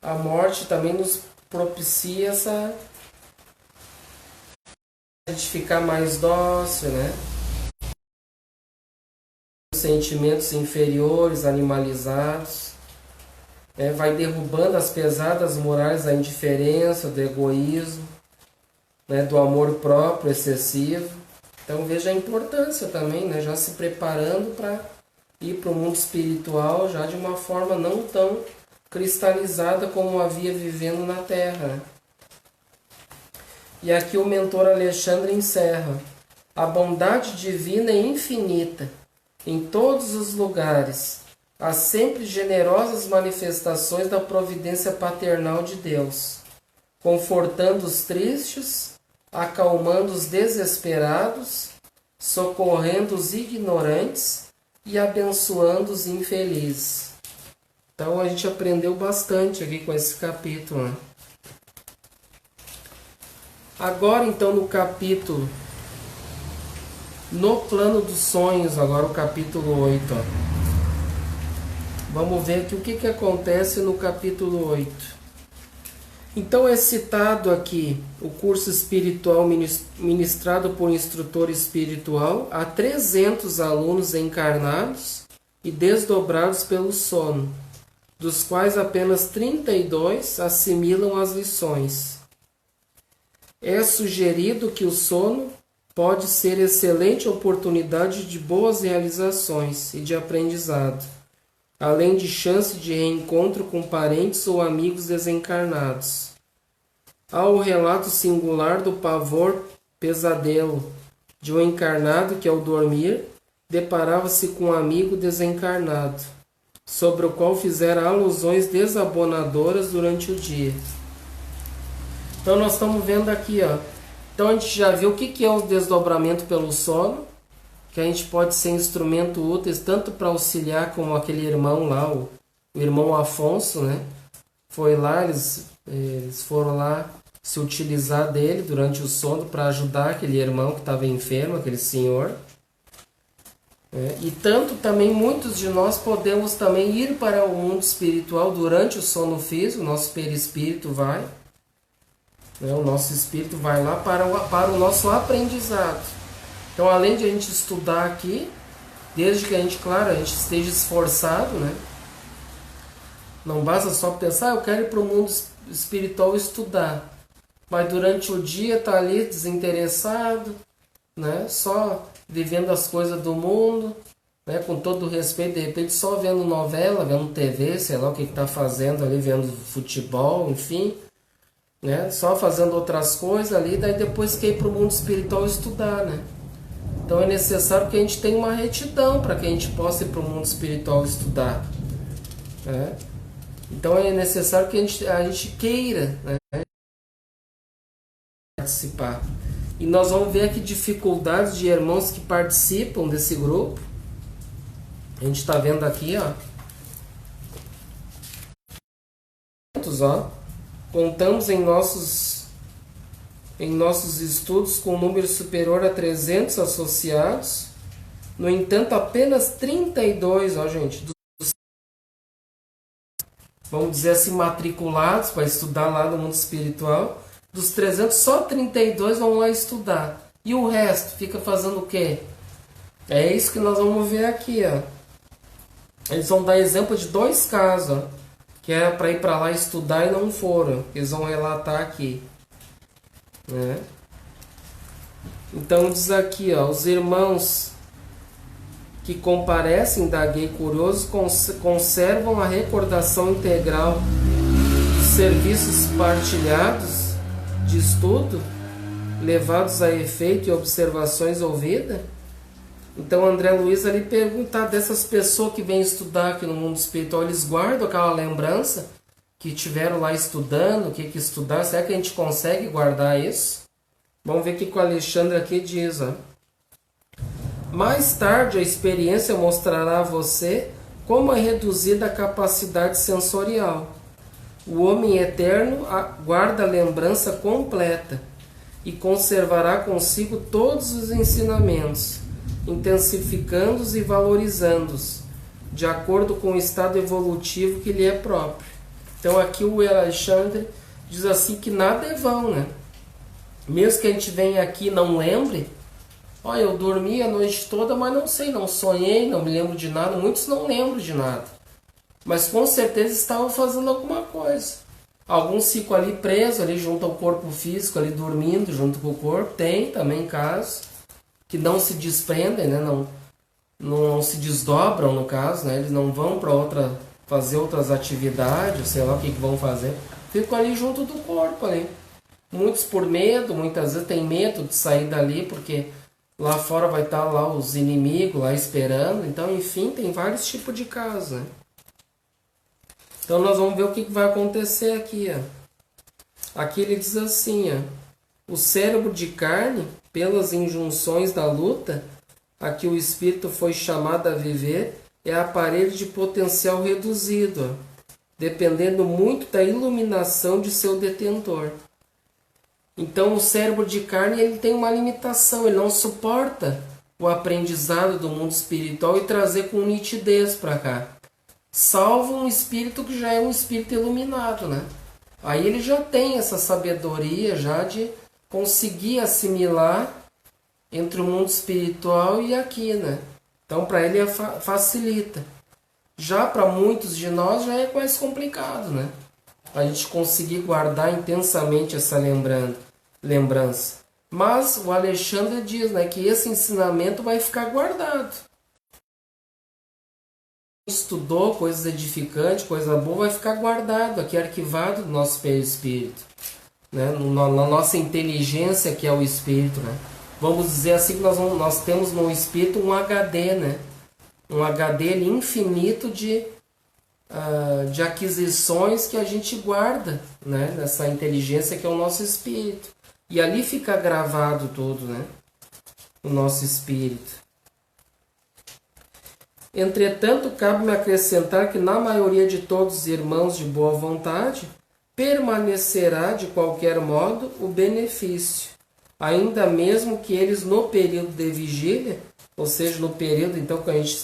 a morte também nos propicia essa de ficar mais dócil, né? Sentimentos inferiores, animalizados, né? Vai derrubando as pesadas muralhas da indiferença, do egoísmo, né? Do amor próprio excessivo. Então veja a importância também, né? Já se preparando para ir para o mundo espiritual já de uma forma não tão cristalizada como havia vivendo na Terra, né? E aqui o mentor Alexandre encerra: a bondade divina é infinita. Em todos os lugares, há sempre generosas manifestações da providência paternal de Deus, confortando os tristes, acalmando os desesperados, socorrendo os ignorantes e abençoando os infelizes. Então a gente aprendeu bastante aqui com esse capítulo, né? Agora então no capítulo No Plano dos Sonhos, agora o capítulo 8. Ó. Vamos ver aqui o que acontece no capítulo 8. Então é citado aqui o curso espiritual ministrado por instrutor espiritual a 300 alunos encarnados e desdobrados pelo sono, dos quais apenas 32 assimilam as lições. É sugerido que o sono pode ser excelente oportunidade de boas realizações e de aprendizado, além de chance de reencontro com parentes ou amigos desencarnados. Há o relato singular do pavor pesadelo de um encarnado que, ao dormir, deparava-se com um amigo desencarnado, sobre o qual fizera alusões desabonadoras durante o dia. Então nós estamos vendo aqui, ó. Então a gente já viu o que é o desdobramento pelo sono, que a gente pode ser instrumento útil tanto para auxiliar como aquele irmão lá, o irmão Afonso, né? Foi lá, eles foram lá se utilizar dele durante o sono para ajudar aquele irmão que estava enfermo, aquele senhor. E tanto também muitos de nós podemos também ir para o mundo espiritual durante o sono físico, o nosso perispírito vai. O nosso espírito vai lá para o nosso aprendizado. Então, além de a gente estudar aqui, desde que a gente, claro, a gente esteja esforçado, né? Não basta só pensar, eu quero ir para o mundo espiritual estudar. Mas durante o dia está ali desinteressado, né? Só vivendo as coisas do mundo, né? Com todo o respeito, de repente só vendo novela, vendo TV, sei lá o que está fazendo ali, vendo futebol, enfim, né? Só fazendo outras coisas ali, daí depois quer ir para o mundo espiritual estudar, né? Então é necessário que a gente tenha uma retidão para que a gente possa ir para o mundo espiritual estudar, né? Então é necessário que a gente queira, né, participar. E nós vamos ver aqui dificuldades de irmãos que participam desse grupo. A gente está vendo aqui, ó. Contamos em nossos estudos com um número superior a 300 associados. No entanto, apenas 32, ó, gente, vamos dizer assim, matriculados para estudar lá no mundo espiritual. Dos 300, só 32 vão lá estudar. E o resto fica fazendo o quê? É isso que nós vamos ver aqui, ó. Eles vão dar exemplo de 2 casos, ó, que era para ir para lá estudar e não foram. Eles vão relatar aqui, né? Então diz aqui, ó, os irmãos que comparecem, indaguei curioso, conservam a recordação integral dos serviços partilhados de estudo, levados a efeito e observações ouvidas. Então André Luiz ali pergunta dessas pessoas que vêm estudar aqui no mundo espiritual, eles guardam aquela lembrança que tiveram lá estudando, o que estudaram? Será que a gente consegue guardar isso? Vamos ver o que o Alexandre aqui diz, ó. Mais tarde, a experiência mostrará a você como é reduzida a capacidade sensorial. O homem eterno guarda a lembrança completa e conservará consigo todos os ensinamentos, intensificando-os e valorizando-os, de acordo com o estado evolutivo que lhe é próprio. Então aqui o Alexandre diz assim que nada é vão, né? Mesmo que a gente venha aqui e não lembre, olha, eu dormi a noite toda, mas não sei, não sonhei, não me lembro de nada. Muitos não lembram de nada. Mas com certeza estavam fazendo alguma coisa. Alguns ficam ali presos, ali junto ao corpo físico, ali dormindo junto com o corpo. Tem também casos que não se desprendem, né? Não se desdobram no caso, né? Eles não vão para fazer outras atividades, sei lá o que vão fazer. Ficam ali junto do corpo ali. Muitos por medo, muitas vezes tem medo de sair dali porque lá fora vai estar lá os inimigos lá esperando. Então, enfim, tem vários tipos de casos, né? Então nós vamos ver o que vai acontecer aqui, ó. Aqui ele diz assim, ó, o cérebro de carne, pelas injunções da luta, a que o espírito foi chamado a viver, é aparelho de potencial reduzido, ó, dependendo muito da iluminação de seu detentor. Então o cérebro de carne ele tem uma limitação, ele não suporta o aprendizado do mundo espiritual e trazer com nitidez para cá. Salvo um espírito que já é um espírito iluminado, né? Aí ele já tem essa sabedoria já de conseguir assimilar entre o mundo espiritual e aqui, né? Então para ele facilita. Já para muitos de nós já é mais complicado, né? A gente conseguir guardar intensamente essa lembrança. Mas o Alexandre diz, né, que esse ensinamento vai ficar guardado. Estudou coisas edificantes, coisa boa, vai ficar guardado aqui, arquivado no nosso perispírito, né? Na nossa inteligência, que é o espírito, né? Vamos dizer assim que nós temos no espírito um HD, né? Um HD infinito de aquisições que a gente guarda, né? Nessa inteligência que é o nosso espírito. E ali fica gravado tudo, né? O nosso espírito. Entretanto, cabe-me acrescentar que na maioria de todos os irmãos de boa vontade, permanecerá de qualquer modo o benefício, ainda mesmo que eles no período de vigília, ou seja, no período então que a gente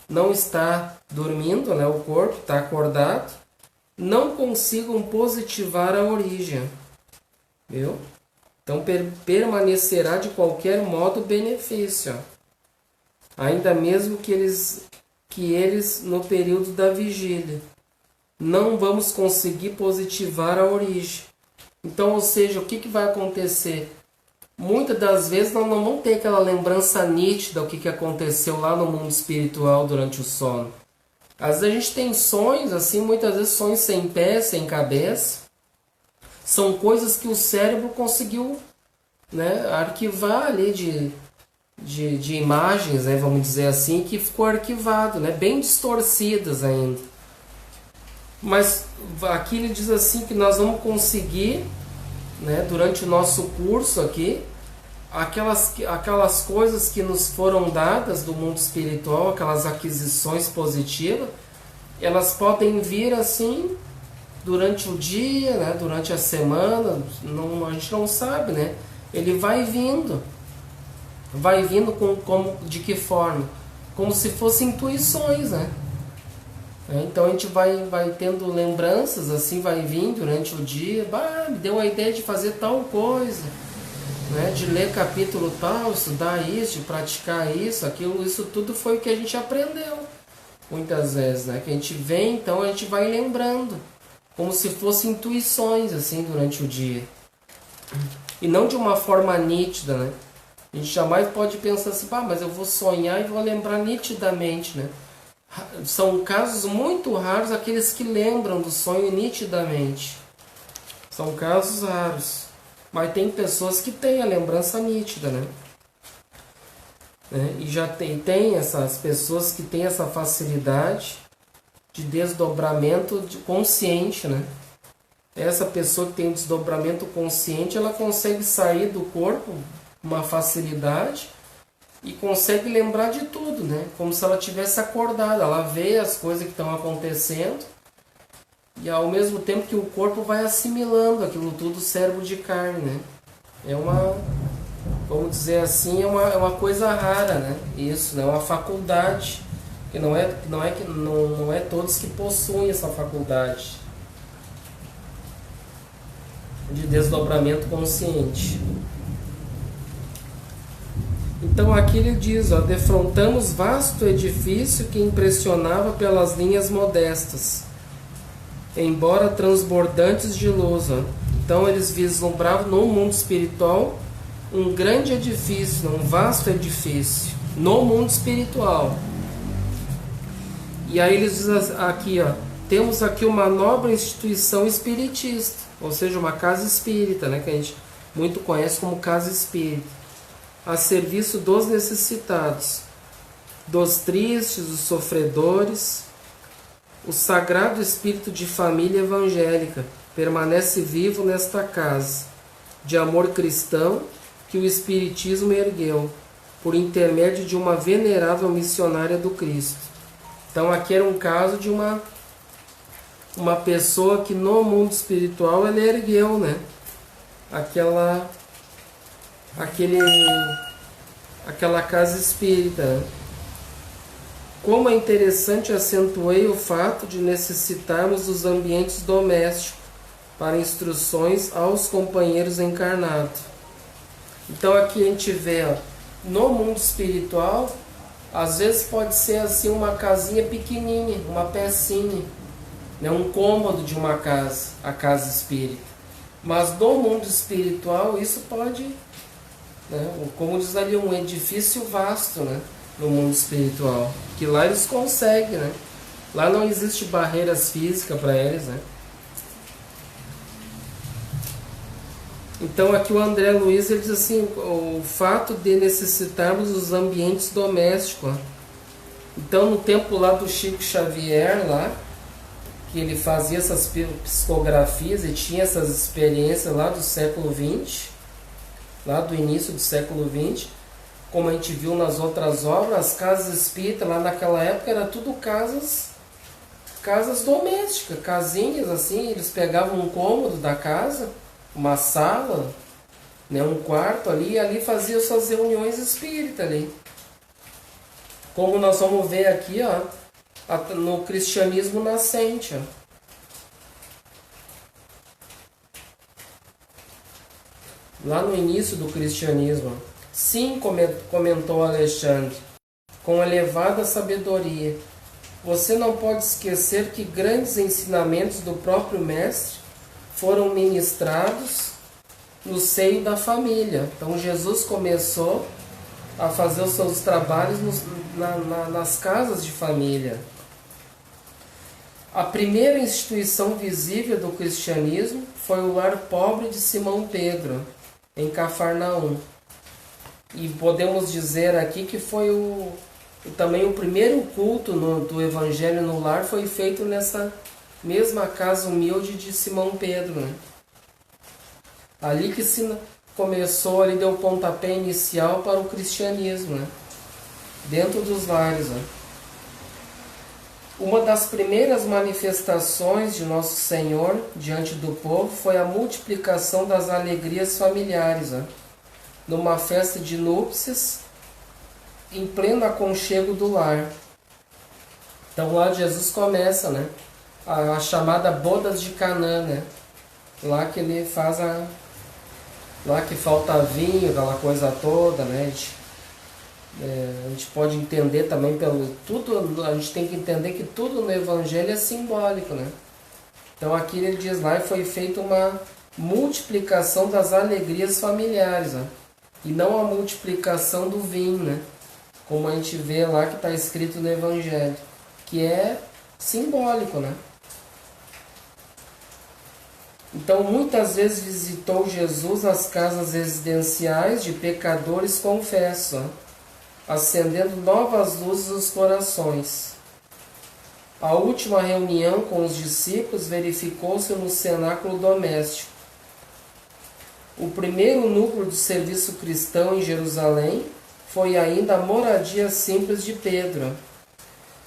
não está dormindo, né, o corpo está acordado, não consigam positivar a origem. Viu? Então permanecerá de qualquer modo o benefício, ó. Ainda mesmo que eles no período da vigília não vamos conseguir positivar a origem. Então, ou seja, o que vai acontecer? muitas das vezes não vão ter aquela lembrança nítida do que aconteceu lá no mundo espiritual durante o sono. Às vezes a gente tem sonhos, assim, muitas vezes sonhos sem pé, sem cabeça. São coisas que o cérebro conseguiu, né, arquivar ali de imagens, né, vamos dizer assim, que ficou arquivado, né, bem distorcidas ainda. Mas aqui ele diz assim que nós vamos conseguir, né, durante o nosso curso aqui, aquelas coisas que nos foram dadas do mundo espiritual, aquelas aquisições positivas, elas podem vir assim durante o dia, né, durante a semana, a gente não sabe, né? Ele vai vindo de que forma? Como se fossem intuições, né? Então a gente vai tendo lembranças, assim, vai vir durante o dia, me deu a ideia de fazer tal coisa, né? De ler capítulo tal, estudar isso, de praticar isso, aquilo, isso tudo foi o que a gente aprendeu muitas vezes, né? Que a gente vem, então a gente vai lembrando, como se fossem intuições, assim, durante o dia. E não de uma forma nítida, né? A gente jamais pode pensar assim, mas eu vou sonhar e vou lembrar nitidamente, né? São casos muito raros aqueles que lembram do sonho nitidamente. São casos raros. Mas tem pessoas que têm a lembrança nítida, né? E já tem essas pessoas que têm essa facilidade de desdobramento consciente, né? Essa pessoa que tem um desdobramento consciente, ela consegue sair do corpo com uma facilidade e consegue lembrar de tudo, né? Como se ela tivesse acordado. Ela vê as coisas que estão acontecendo e ao mesmo tempo que o corpo vai assimilando aquilo tudo, cérebro de carne, né? É uma, vamos dizer assim, é uma coisa rara, né? Isso, né? Uma faculdade que não é todos que possuem essa faculdade de desdobramento consciente. Então aqui ele diz, defrontamos vasto edifício que impressionava pelas linhas modestas, embora transbordantes de luz. Então eles vislumbravam no mundo espiritual um grande edifício, um vasto edifício, no mundo espiritual. E aí eles dizem aqui, temos aqui uma nobre instituição espiritista, ou seja, uma casa espírita, né, que a gente muito conhece como casa espírita, a serviço dos necessitados, dos tristes, dos sofredores. O sagrado espírito de família evangélica permanece vivo nesta casa, de amor cristão que o Espiritismo ergueu, por intermédio de uma venerável missionária do Cristo. Então aqui era um caso de uma pessoa que no mundo espiritual ela ergueu, né, aquela casa espírita, né? Como é interessante, acentuei o fato de necessitarmos dos ambientes domésticos para instruções aos companheiros encarnados. Então aqui a gente vê, no mundo espiritual, às vezes pode ser assim uma casinha pequenininha, uma pecinha, né, um cômodo de uma casa, a casa espírita. Mas no mundo espiritual isso pode, né, como diz ali, um edifício vasto, né, no mundo espiritual, que lá eles conseguem, né? Lá não existe barreiras físicas para eles, né? Então aqui o André Luiz ele diz assim, o fato de necessitarmos dos ambientes domésticos. Então no tempo lá do Chico Xavier, lá, que ele fazia essas psicografias e tinha essas experiências lá do século XX, lá do início do século XX, como a gente viu nas outras obras, as casas espíritas lá naquela época era tudo casas domésticas, casinhas assim. Eles pegavam um cômodo da casa, uma sala, né, um quarto ali, e ali faziam suas reuniões espíritas ali. Como nós vamos ver aqui, no cristianismo nascente. Lá no início do cristianismo. Sim, comentou Alexandre, com elevada sabedoria. Você não pode esquecer que grandes ensinamentos do próprio Mestre foram ministrados no seio da família. Então Jesus começou a fazer os seus trabalhos nas casas de família. A primeira instituição visível do cristianismo foi o lar pobre de Simão Pedro, em Cafarnaum. E podemos dizer aqui que foi também o primeiro culto do Evangelho no lar foi feito nessa mesma casa humilde de Simão Pedro, né? Ali que se começou, ali deu o pontapé inicial para o cristianismo, né? Dentro dos lares, né? Uma das primeiras manifestações de Nosso Senhor diante do povo foi a multiplicação das alegrias familiares, né? Numa festa de núpcias, em pleno aconchego do lar. Então lá Jesus começa, né? A chamada bodas de Canaã, né? Lá que ele faz lá que falta vinho, aquela coisa toda, né? A gente pode entender também tudo, a gente tem que entender que tudo no Evangelho é simbólico, né? Então aqui ele diz lá, foi feita uma multiplicação das alegrias familiares, né? E não a multiplicação do vinho, né? Como a gente vê lá que está escrito no Evangelho, que é simbólico, né? Então, muitas vezes visitou Jesus as casas residenciais de pecadores confessos, acendendo novas luzes nos corações. A última reunião com os discípulos verificou-se no cenáculo doméstico. O primeiro núcleo de serviço cristão em Jerusalém foi ainda a moradia simples de Pedro,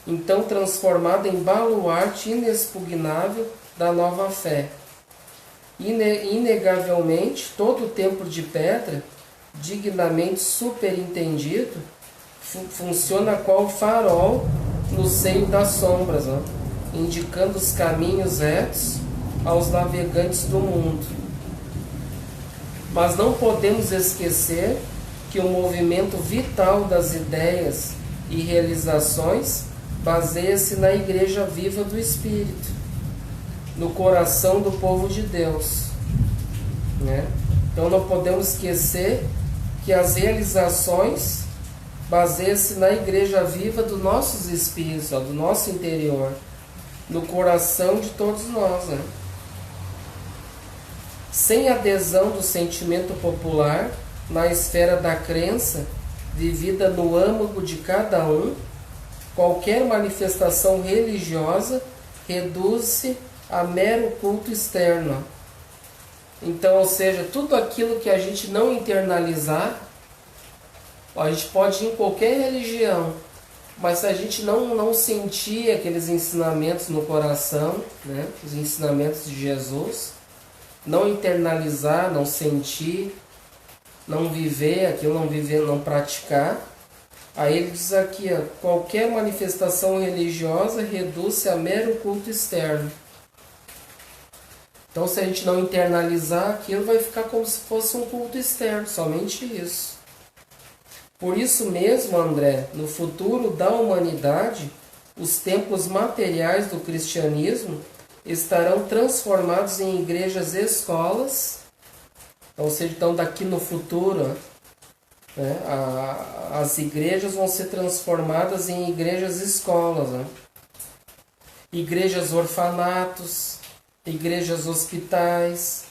então transformada em baluarte inexpugnável da nova fé. Inegavelmente, todo o templo de pedra, dignamente superintendido, funciona qual farol no seio das sombras, ó, indicando os caminhos retos aos navegantes do mundo. Mas não podemos esquecer que o movimento vital das ideias e realizações baseia-se na Igreja viva do Espírito, no coração do povo de Deus, né? Então não podemos esquecer que as realizações baseiam-se na Igreja viva dos nossos espíritos, ó, do nosso interior, no coração de todos nós, né? Sem adesão do sentimento popular na esfera da crença, vivida no âmago de cada um, qualquer manifestação religiosa reduz-se a mero culto externo. Então, ou seja, tudo aquilo que a gente não internalizar, a gente pode ir em qualquer religião, mas se a gente não sentir aqueles ensinamentos no coração, né, os ensinamentos de Jesus, não internalizar, não sentir, não viver aquilo, não praticar, aí ele diz aqui, ó, qualquer manifestação religiosa reduz-se a mero culto externo. Então, se a gente não internalizar aquilo, vai ficar como se fosse um culto externo, somente isso. Por isso mesmo, André, no futuro da humanidade, os templos materiais do cristianismo estarão transformados em igrejas escolas, ou seja, então daqui no futuro, né, as igrejas vão ser transformadas em igrejas escolas, né? Igrejas orfanatos, igrejas hospitais,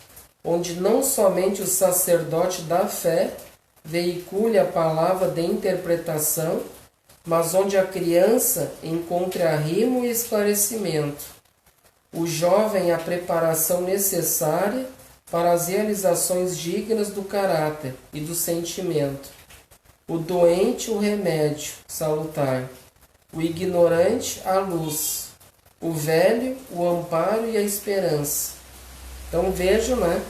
onde não somente o sacerdote da fé veicule a palavra de interpretação, mas onde a criança encontre arrimo e esclarecimento, o jovem a preparação necessária para as realizações dignas do caráter e do sentimento, o doente o remédio salutar, o ignorante a luz, o velho o amparo e a esperança. Então vejam, né?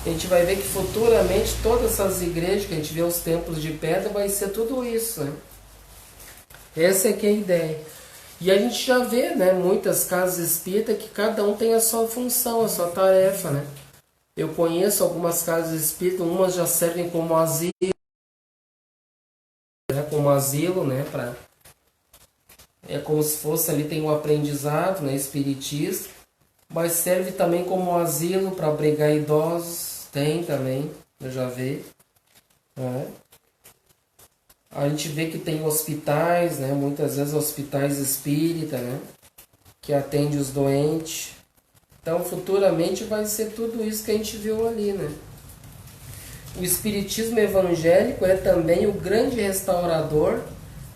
A gente vai ver que futuramente todas essas igrejas que a gente vê os templos de pedra vai ser tudo isso, né? Essa é que é a ideia. E a gente já vê, né, muitas casas espíritas que cada um tem a sua função, a sua tarefa, né? Eu conheço algumas casas espíritas, umas já servem como asilo, né, é como se fosse ali, tem um aprendizado, né, espiritista, mas serve também como asilo para abrigar idosos, tem também. eu já vi. Né? A gente vê que tem hospitais, né? Muitas vezes hospitais espírita, né? Que atende os doentes. Então, futuramente vai ser tudo isso que a gente viu ali, né? O espiritismo evangélico é também o grande restaurador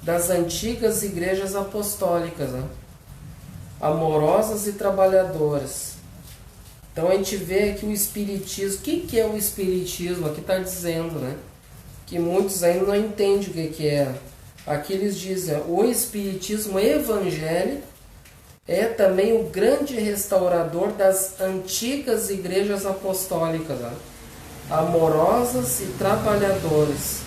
das antigas igrejas apostólicas, né? Amorosas e trabalhadoras. Então a gente vê aqui o espiritismo. O que é o espiritismo? Aqui está dizendo, né? Que muitos ainda não entendem o que é. Aqui eles dizem, o espiritismo evangélico é também o grande restaurador das antigas igrejas apostólicas, né? Amorosas e trabalhadoras.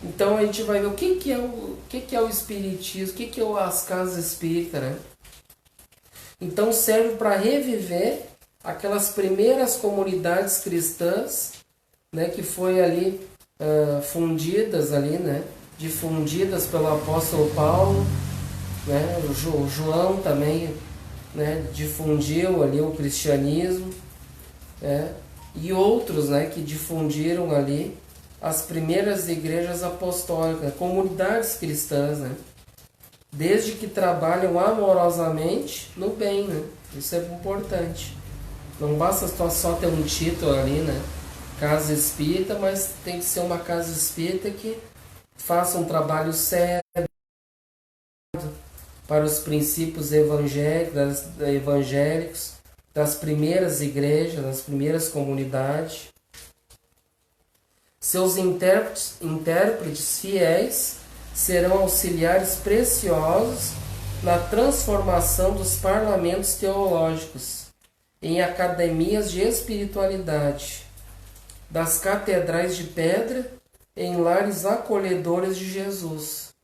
Então a gente vai ver o que é o espiritismo, o que é as casas espíritas, né? Então serve para reviver aquelas primeiras comunidades cristãs, né, que foi ali fundidas ali, né, difundidas pelo apóstolo Paulo, né, o João também, né, difundiu ali o cristianismo, né, e outros, né, que difundiram ali as primeiras igrejas apostólicas, comunidades cristãs, né, desde que trabalham amorosamente no bem, né, isso é importante. Não basta só ter um título ali, né, casa espírita, mas tem que ser uma casa espírita que faça um trabalho sério para os princípios evangélicos das primeiras igrejas, das primeiras comunidades. Seus intérpretes fiéis serão auxiliares preciosos na transformação dos parlamentos teológicos em academias de espiritualidade, das catedrais de pedra em lares acolhedores de Jesus.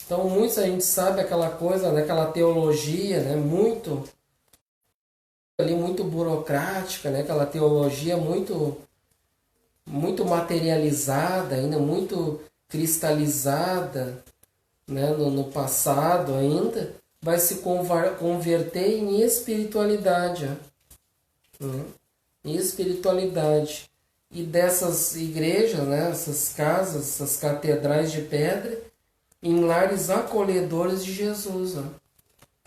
Então, muitos a gente sabe aquela coisa, né, aquela teologia, né, muito burocrática, né, aquela teologia muito materializada, ainda muito cristalizada, né, no passado ainda, vai se converter em espiritualidade. Né? Em espiritualidade. E dessas igrejas, né, essas casas, essas catedrais de pedra, em lares acolhedores de Jesus. Né?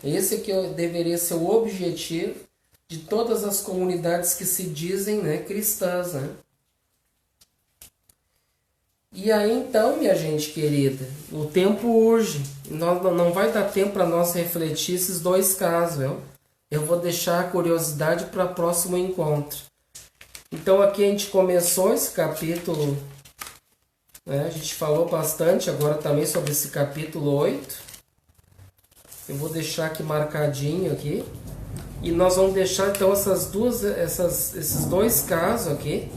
Esse que deveria ser o objetivo de todas as comunidades que se dizem, né, cristãs. Né? E aí então, minha gente querida, o tempo urge. Não vai dar tempo para nós refletir esses dois casos. Viu? Eu vou deixar a curiosidade para o próximo encontro. Então aqui a gente começou esse capítulo, né? A gente falou bastante agora também sobre esse capítulo 8. Eu vou deixar aqui marcadinho aqui. E nós vamos deixar então esses dois casos aqui.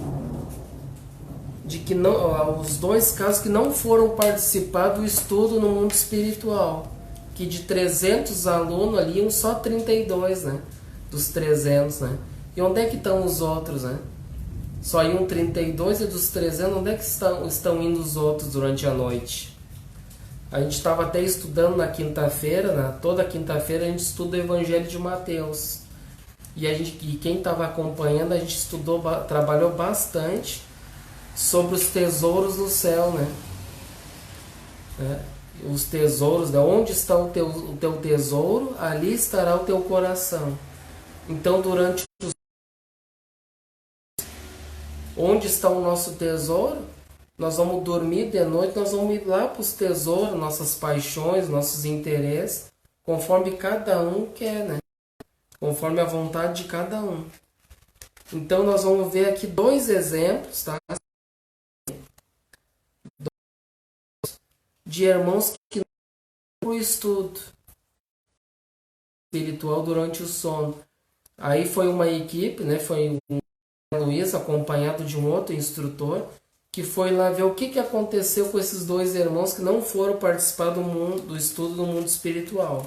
De que não, os dois casos que não foram participar do estudo no mundo espiritual, que de 300 alunos ali iam só 32, né, dos 300, né, e onde é que estão os outros, né, só iam 32 e dos 300, onde é que estão indo os outros durante a noite? A gente estava até estudando na quinta-feira, né, toda quinta-feira a gente estuda o Evangelho de Mateus, e quem estava acompanhando, a gente trabalhou bastante sobre os tesouros do céu, né? Os tesouros, né? Onde está o teu tesouro, ali estará o teu coração. Então, onde está o nosso tesouro? Nós vamos dormir de noite, nós vamos ir lá para os tesouros, nossas paixões, nossos interesses, conforme cada um quer, né? Conforme a vontade de cada um. Então, nós vamos ver aqui dois exemplos, tá? De irmãos que não para o estudo espiritual durante o sono. Aí foi uma equipe, né? Foi o Luiz acompanhado de um outro instrutor que foi lá ver o que aconteceu com esses dois irmãos que não foram participar do estudo do mundo espiritual.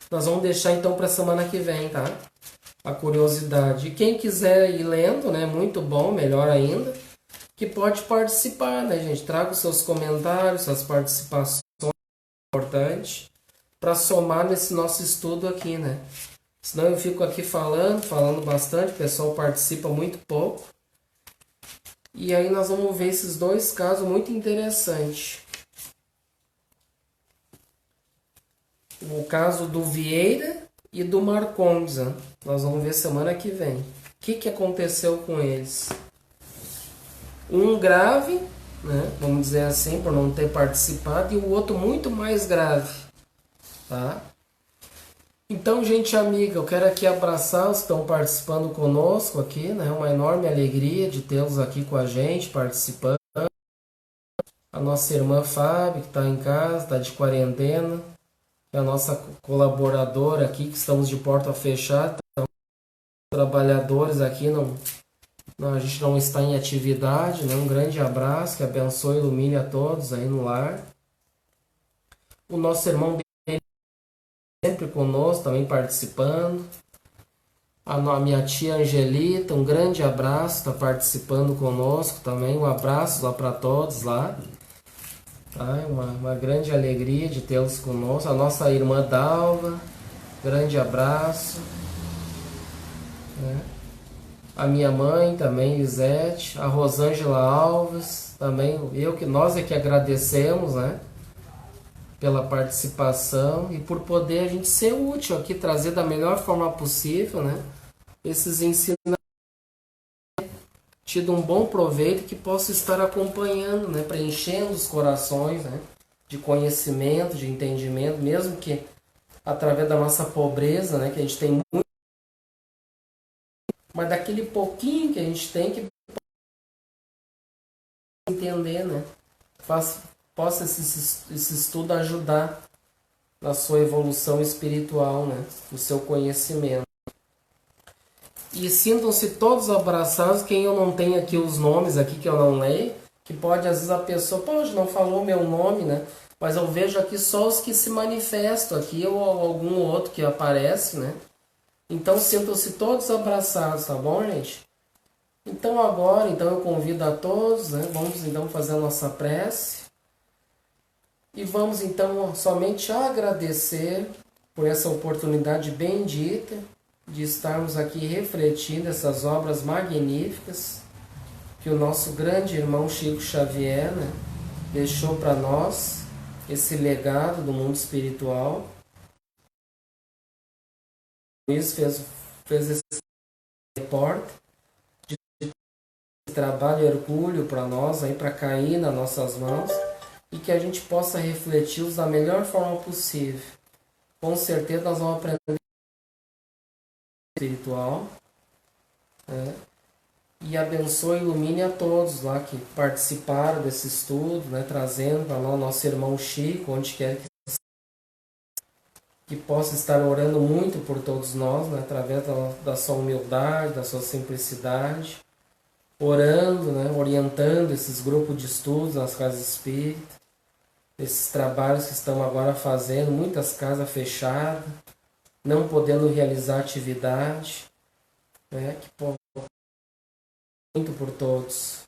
Nós vamos deixar então para a semana que vem, tá? A curiosidade. E quem quiser ir lendo, né? Muito bom, melhor ainda. Que pode participar, né, gente? Traga os seus comentários, suas participações importantes para somar nesse nosso estudo aqui, né? Senão eu fico aqui falando bastante, o pessoal participa muito pouco. E aí nós vamos ver esses dois casos muito interessantes. O caso do Vieira e do Marcondes. Nós vamos ver semana que vem. O que aconteceu com eles? Um grave, né, vamos dizer assim, por não ter participado, e o outro muito mais grave. Tá? Então, gente amiga, eu quero aqui abraçar os que estão participando conosco aqui, né? Uma enorme alegria de tê-los aqui com a gente, participando. A nossa irmã Fábio, que está em casa, está de quarentena. É a nossa colaboradora aqui, que estamos de porta fechada. Então, trabalhadores aqui, a gente não está em atividade, né? Um grande abraço, que abençoe e ilumine a todos aí no lar. O nosso irmão sempre conosco, também participando. A minha tia Angelita, um grande abraço, está participando conosco também. Um abraço lá para todos lá. Tá? Uma grande alegria de tê-los conosco. A nossa irmã Dalva, grande abraço. A minha mãe também, Lisete. A Rosângela Alves, também. Nós é que agradecemos, né? Pela participação e por poder a gente ser útil aqui, trazer da melhor forma possível, né? Esses ensinamentos, tido um bom proveito, que possa estar acompanhando, né? Preenchendo os corações, né? De conhecimento, de entendimento, mesmo que através da nossa pobreza, né? Que a gente tem muito, mas daquele pouquinho que a gente tem, que entender, né? Possa esse estudo ajudar na sua evolução espiritual, né? No seu conhecimento. E sintam-se todos abraçados. Quem eu não tenho aqui os nomes aqui, que eu não leio, que pode, às vezes a pessoa, pode, não falou meu nome, né? Mas eu vejo aqui só os que se manifestam aqui, ou algum outro que aparece, né? Então sintam-se todos abraçados, tá bom, gente? Então agora, eu convido a todos, né? Vamos então fazer a nossa prece. E vamos então somente agradecer por essa oportunidade bendita de estarmos aqui refletindo essas obras magníficas que o nosso grande irmão Chico Xavier, né, deixou para nós, esse legado do mundo espiritual. Isso fez esse reporte de trabalho e orgulho para nós, para cair nas nossas mãos, e que a gente possa refleti-los da melhor forma possível. Com certeza nós vamos aprender espiritual, né? E abençoe e ilumine a todos lá que participaram desse estudo, né? Trazendo para nós nosso irmão Chico, onde quer que possa estar orando muito por todos nós, né? Através da sua humildade, da sua simplicidade, orando, né? Orientando esses grupos de estudos nas casas espíritas, esses trabalhos que estão agora fazendo, muitas casas fechadas, não podendo realizar atividade, né? Que muito por todos.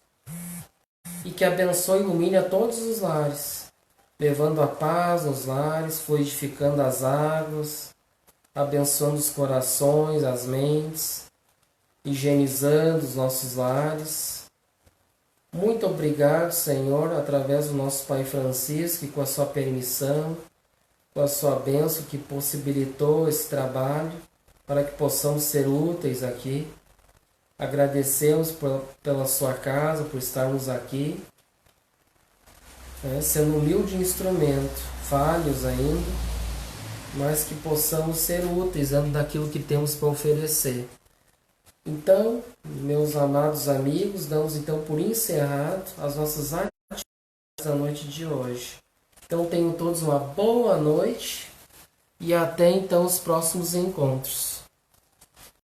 E que abençoe e ilumine a todos os lares, levando a paz nos lares, fluidificando as águas, abençoando os corações, as mentes, higienizando os nossos lares. Muito obrigado, Senhor, através do nosso Pai Francisco, e com a sua permissão, com a sua bênção que possibilitou esse trabalho, para que possamos ser úteis aqui. Agradecemos pela sua casa, por estarmos aqui, sendo humilde instrumento, falhos ainda, mas que possamos ser úteis dentro daquilo que temos para oferecer. Então, meus amados amigos, damos então por encerrado as nossas atividades da noite de hoje. Então tenham todos uma boa noite e até então os próximos encontros.